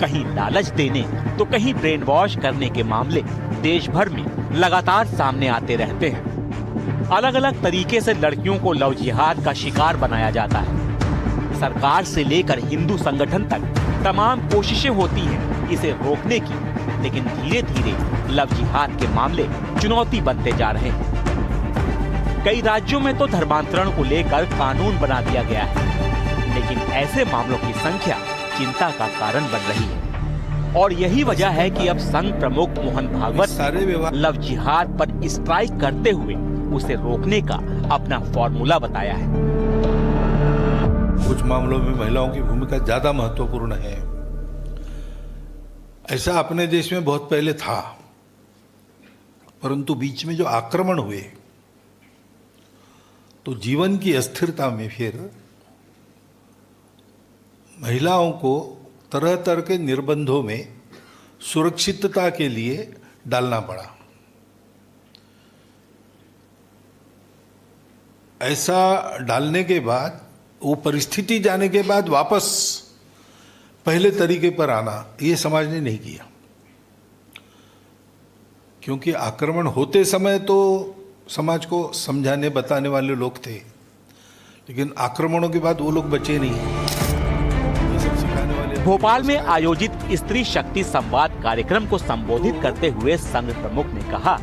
कहीं लालच देने तो कहीं ब्रेन वॉश करने के मामले देश भर में लगातार सामने आते रहते हैं। अलग अलग तरीके से लड़कियों को लव जिहाद का शिकार बनाया जाता है। सरकार से लेकर हिंदू संगठन तक तमाम कोशिशें होती हैं इसे रोकने की, लेकिन धीरे धीरे लव जिहाद के मामले चुनौती बनते जा रहे हैं। कई राज्यों में तो धर्मांतरण को लेकर कानून बना दिया गया है, लेकिन ऐसे मामलों की संख्या चिंता का कारण बन रही है। और यही वजह है कि अब संघ प्रमुख मोहन भागवत लव जिहाद पर स्ट्राइक करते हुए उसे रोकने का अपना फॉर्मूला बताया है। कुछ मामलों में महिलाओं की भूमिका ज्यादा महत्वपूर्ण है। ऐसा अपने देश में बहुत पहले था, परंतु बीच में जो आक्रमण हुए तो जीवन की अस्थिरता में फिर महिलाओं को तरह तरह के निर्बंधों में सुरक्षितता के लिए डालना पड़ा। ऐसा डालने के बाद वो परिस्थिति जाने के बाद वापस पहले तरीके पर आना ये समाज ने नहीं किया, क्योंकि आक्रमण होते समय तो समाज को समझाने बताने वाले लोग थे, लेकिन आक्रमणों के बाद वो लोग बचे नहीं। भोपाल में आयोजित स्त्री शक्ति संवाद कार्यक्रम को संबोधित करते हुए संघ प्रमुख ने कहा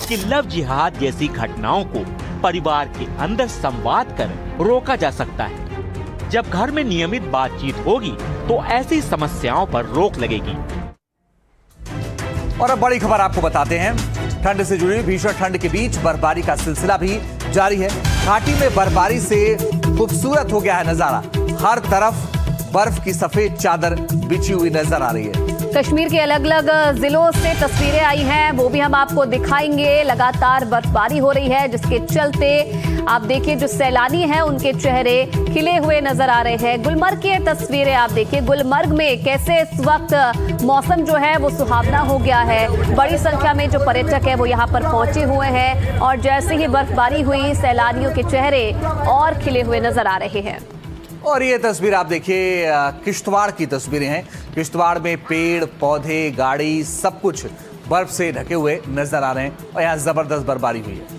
कि लव जिहाद जैसी घटनाओं को परिवार के अंदर संवाद कर रोका जा सकता है। जब घर में नियमित बातचीत होगी तो ऐसी समस्याओं पर रोक लगेगी। और अब बड़ी खबर आपको बताते हैं। ठंड से जुड़ी भीषण ठंड के बीच बर्फबारी का सिलसिला भी जारी है। घाटी में बर्फबारी से खूबसूरत हो गया है नजारा। हर तरफ बर्फ की सफेद चादर बिछी हुई नजर आ रही है। कश्मीर के अलग अलग जिलों से तस्वीरें आई हैं, वो भी हम आपको दिखाएंगे। लगातार बर्फबारी हो रही है, जिसके चलते आप देखिए जो सैलानी हैं उनके चेहरे खिले हुए नजर आ रहे हैं। गुलमर्ग की तस्वीरें आप देखिए, गुलमर्ग में कैसे इस वक्त मौसम जो है वो सुहावना हो गया है। बड़ी संख्या में जो पर्यटक है वो यहाँ पर पहुंचे हुए हैं और जैसे ही बर्फबारी हुई सैलानियों के चेहरे और खिले हुए नजर आ रहे हैं। और ये तस्वीर आप देखिए किश्तवाड़ की तस्वीरें हैं। किश्तवाड़ में पेड़ पौधे गाड़ी सब कुछ बर्फ से ढके हुए नजर आ रहे हैं और यहाँ जबरदस्त बर्फबारी हुई है।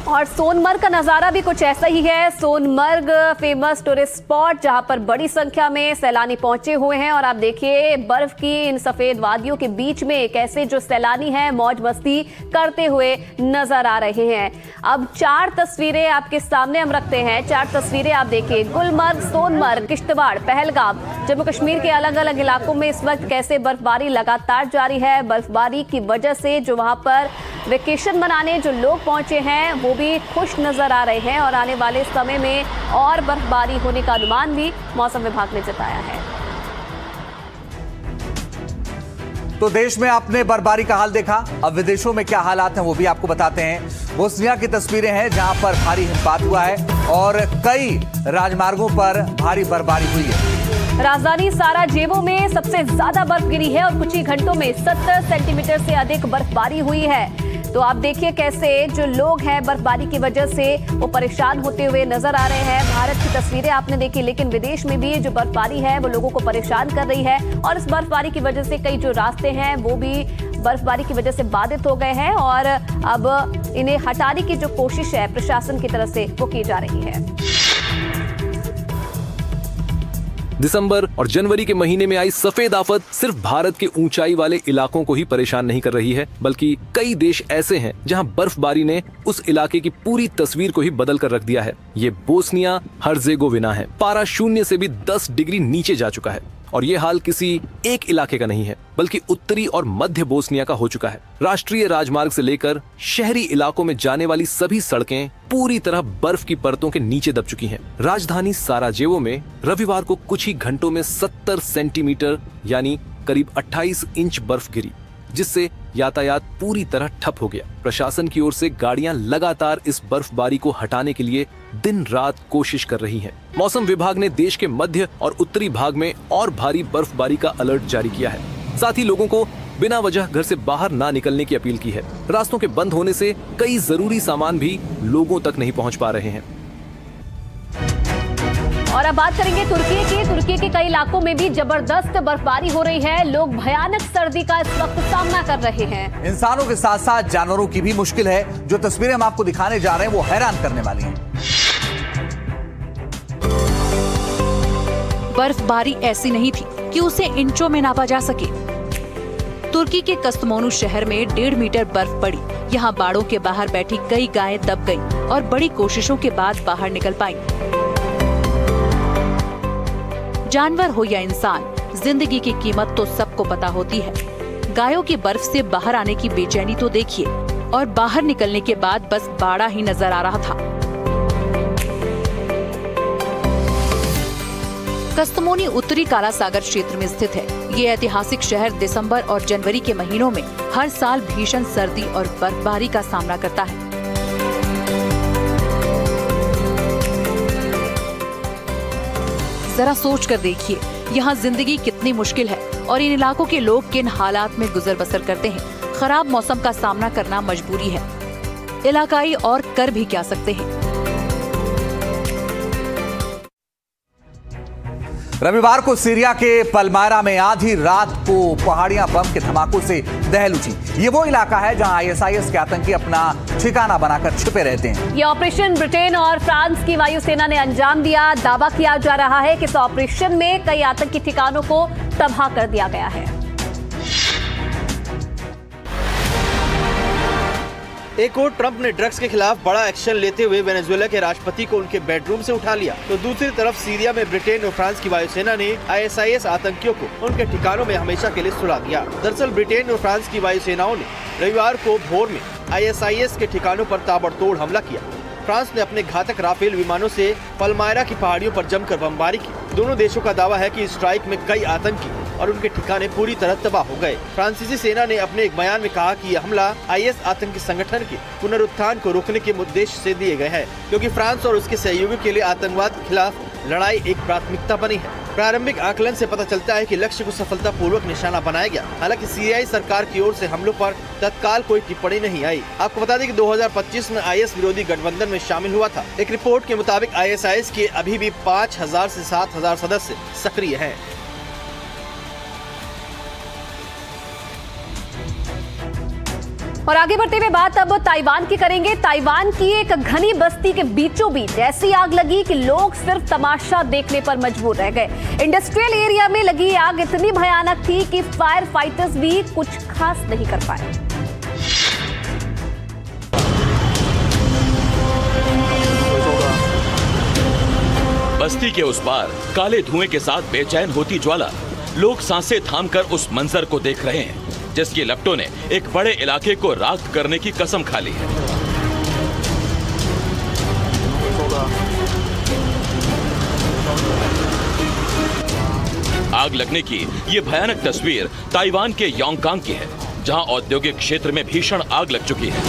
और सोनमर्ग का नजारा भी कुछ ऐसा ही है। सोनमर्ग फेमस टूरिस्ट स्पॉट जहां पर बड़ी संख्या में सैलानी पहुंचे हुए हैं और आप देखिए बर्फ की इन सफेद वादियों के बीच में कैसे जो सैलानी हैं मौज मस्ती करते हुए नजर आ रहे हैं। अब 4 तस्वीरें आपके सामने हम रखते हैं। 4 तस्वीरें आप देखिए, गुलमर्ग, सोनमर्ग, किश्तवाड़, पहलगाम, जम्मू कश्मीर के अलग अलग इलाकों में इस वक्त कैसे बर्फबारी लगातार जारी है। बर्फबारी की वजह से जो वहां पर वेकेशन मनाने जो लोग पहुंचे हैं वो भी खुश नजर आ रहे हैं और आने वाले समय में और बर्फबारी होने का अनुमान भी मौसम विभाग ने जताया है। तो देश में आपने बर्फबारी का हाल देखा, अब विदेशों में क्या हालात हैं वो भी आपको बताते हैं। बोस्निया की तस्वीरें हैं जहां पर भारी हिमपात हुआ है और कई राजमार्गों पर भारी बर्फबारी हुई है। राजधानी साराजेवो में सबसे ज्यादा बर्फ गिरी है और कुछ ही घंटों में 70 सेंटीमीटर से अधिक बर्फबारी हुई है। तो आप देखिए कैसे जो लोग हैं बर्फबारी की वजह से वो परेशान होते हुए नजर आ रहे हैं। भारत की तस्वीरें आपने देखी, लेकिन विदेश में भी जो बर्फबारी है वो लोगों को परेशान कर रही है और इस बर्फबारी की वजह से कई जो रास्ते हैं वो भी बर्फबारी की वजह से बाधित हो गए हैं और अब इन्हें हटाने की जो कोशिश है प्रशासन की तरफ से वो की जा रही है। दिसंबर और जनवरी के महीने में आई सफेद आफत सिर्फ भारत के ऊंचाई वाले इलाकों को ही परेशान नहीं कर रही है, बल्कि कई देश ऐसे हैं जहां बर्फबारी ने उस इलाके की पूरी तस्वीर को ही बदल कर रख दिया है। ये बोस्निया हर्जेगोविना है। पारा 0 से भी 10 डिग्री नीचे जा चुका है और ये हाल किसी एक इलाके का नहीं है, बल्कि उत्तरी और मध्य बोस्निया का हो चुका है। राष्ट्रीय राजमार्ग से लेकर शहरी इलाकों में जाने वाली सभी सड़कें पूरी तरह बर्फ की परतों के नीचे दब चुकी हैं। राजधानी साराजेवो में रविवार को कुछ ही घंटों में 70 सेंटीमीटर यानी करीब 28 इंच बर्फ गिरी, जिससे यातायात पूरी तरह ठप हो गया। प्रशासन की ओर से गाड़ियां लगातार इस बर्फबारी को हटाने के लिए दिन रात कोशिश कर रही हैं। मौसम विभाग ने देश के मध्य और उत्तरी भाग में और भारी बर्फबारी का अलर्ट जारी किया है। साथ ही लोगों को बिना वजह घर से बाहर ना निकलने की अपील की है। रास्तों के बंद होने से कई जरूरी सामान भी लोगों तक नहीं पहुंच पा रहे हैं। और अब बात करेंगे तुर्की की। तुर्की के कई इलाकों में भी जबरदस्त बर्फबारी हो रही है। लोग भयानक सर्दी का इस वक्त सामना कर रहे हैं। इंसानों के साथ साथ जानवरों की भी मुश्किल है। जो तस्वीरें हम आपको दिखाने जा रहे हैं वो हैरान करने वाली हैं। बर्फबारी ऐसी नहीं थी कि उसे इंचों में नापा जा सके। तुर्की के कस्तमोनू शहर में 1.5 मीटर बर्फ पड़ी। यहाँ बाड़ों के बाहर बैठी कई गायें दब गईं और बड़ी कोशिशों के बाद बाहर निकल पाईं। जानवर हो या इंसान, जिंदगी की कीमत तो सबको पता होती है। गायों की बर्फ से बाहर आने की बेचैनी तो देखिए, और बाहर निकलने के बाद बस बाड़ा ही नजर आ रहा था। कस्तमोनी उत्तरी काला सागर क्षेत्र में स्थित है। ये ऐतिहासिक शहर दिसंबर और जनवरी के महीनों में हर साल भीषण सर्दी और बर्फबारी का सामना करता है। जरा सोच कर देखिए, यहाँ जिंदगी कितनी मुश्किल है और इन इलाकों के लोग किन हालात में गुजर बसर करते हैं। खराब मौसम का सामना करना मजबूरी है। इलाकाई और कर भी क्या सकते हैं। रविवार को सीरिया के पलमायरा में आधी रात को पहाड़ियां बम के धमाकों से दहल उठी। ये वो इलाका है जहां आईएसआईएस के आतंकी अपना ठिकाना बनाकर छिपे रहते हैं। ये ऑपरेशन ब्रिटेन और फ्रांस की वायुसेना ने अंजाम दिया। दावा किया जा रहा है कि इस ऑपरेशन में कई आतंकी ठिकानों को तबाह कर दिया गया है। एक और ट्रंप ने ड्रग्स के खिलाफ बड़ा एक्शन लेते हुए वेनेजुएला के राष्ट्रपति को उनके बेडरूम से उठा लिया, तो दूसरी तरफ सीरिया में ब्रिटेन और फ्रांस की वायुसेना ने आईएसआईएस आतंकियों को उनके ठिकानों में हमेशा के लिए सुला दिया। दरअसल ब्रिटेन और फ्रांस की वायुसेनाओं ने रविवार को भोर में आईएसआईएस के ठिकानों पर ताबड़तोड़ हमला किया। फ्रांस ने अपने घातक राफेल विमानों से पलमायरा की पहाड़ियों पर जमकर बमबारी की। दोनों देशों का दावा है कि इस स्ट्राइक में कई आतंकी और उनके ठिकाने पूरी तरह तबाह हो गए। फ्रांसीसी सेना ने अपने एक बयान में कहा कि यह हमला IS आतंकी संगठन के पुनरुत्थान को रोकने के उद्देश्य से दिए गए हैं, क्योंकि फ्रांस और उसके सहयोगियों के लिए आतंकवाद के खिलाफ लड़ाई एक प्राथमिकता बनी है। प्रारंभिक आकलन से पता चलता है कि लक्ष्य को सफलतापूर्वक निशाना बनाया गया। हालांकि सीरियाई सरकार की ओर से हमलों पर तत्काल कोई टिप्पणी नहीं आई। आपको बता दें कि 2025 में IS विरोधी गठबंधन में शामिल हुआ था। एक रिपोर्ट के मुताबिक ISIS के अभी भी 5000 से 7000 सदस्य सक्रिय हैं। और आगे बढ़ते हुए बात अब ताइवान की करेंगे। ताइवान की एक घनी बस्ती के बीचों बीच ऐसी आग लगी कि लोग सिर्फ तमाशा देखने पर मजबूर रह गए। इंडस्ट्रियल एरिया में लगी आग इतनी भयानक थी कि फायर फाइटर्स भी कुछ खास नहीं कर पाए। बस्ती के उस पार काले धुएं के साथ बेचैन होती ज्वाला, लोग सांसें थामकर उस मंजर को देख रहे हैं जिसकी लपटों ने एक बड़े इलाके को राख करने की कसम खा ली है। आग लगने की ये भयानक तस्वीर ताइवान के योंगकांग की है, जहां औद्योगिक क्षेत्र में भीषण आग लग चुकी है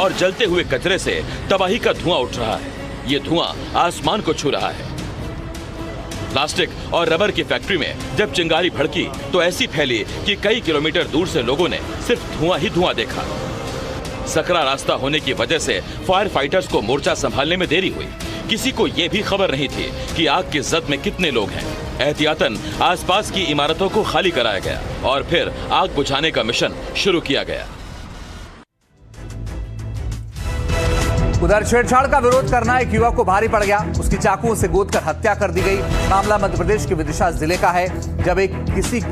और जलते हुए कचरे से तबाही का धुआं उठ रहा है। ये धुआं आसमान को छू रहा है। प्लास्टिक और रबर की फैक्ट्री में जब चिंगारी भड़की तो ऐसी फैली कि कई किलोमीटर दूर से लोगों ने सिर्फ धुआं ही धुआं देखा। सकरा रास्ता होने की वजह से फायर फाइटर्स को मोर्चा संभालने में देरी हुई। किसी को यह भी खबर नहीं थी कि आग की जद में कितने लोग हैं। एहतियातन आसपास की इमारतों को खाली कराया गया और फिर आग बुझाने का मिशन शुरू किया गया। उधर छेड़छाड़ का विरोध करना एक युवक को भारी पड़ गया। उसकी चाकुओं से गोदकर हत्या कर दी गई। मामला मध्य प्रदेश के विदिशा जिले का है, जब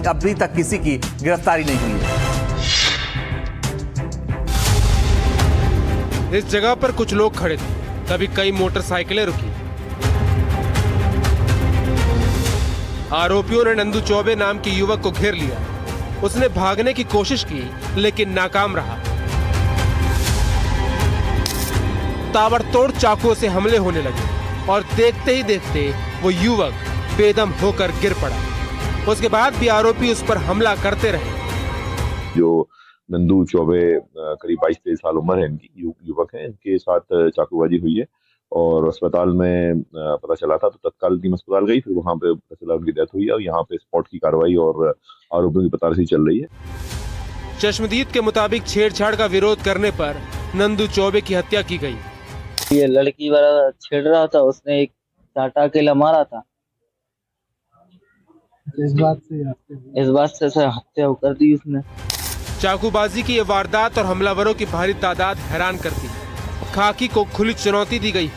अभी तक किसी की गिरफ्तारी नहीं हुई है। इस जगह पर कुछ लोग खड़े थे, तभी कई मोटरसाइकिलें रुकी। आरोपियों ने नंदू चौबे नाम के युवक को घेर लिया। उसने भागने की कोशिश की लेकिन नाकाम रहा। ताबड़तोड़ चाकुओं से हमले होने लगे और देखते ही देखते वो युवक बेदम होकर गिर पड़ा। उसके बाद भी आरोपी उस पर हमला करते रहे। जो नंदू चौबे करीब 22-23 साल उम्र है इनकी, युवक है, इनके साथ चाकूबाजी हुई है और अस्पताल में पता चला था तो तत्काल टीम अस्पताल गई। फिर वहां पे पता चला उनकी डेथ हुई है और यहाँ पे स्पॉट की कार्रवाई और आरोपियों की पताराशी चल रही है। चश्मदीद के मुताबिक छेड़छाड़ का विरोध करने पर नंदू चौबे की हत्या की गई। ये लड़की वाला छेड़ रहा था, उसने एक चाटा अकेला मारा था। इस बात से सर हत्या कर दी उसने। चाकूबाजी की ये वारदात और हमलावरों की भारी तादाद हैरान करती है। खाकी को खुली चुनौती दी गई।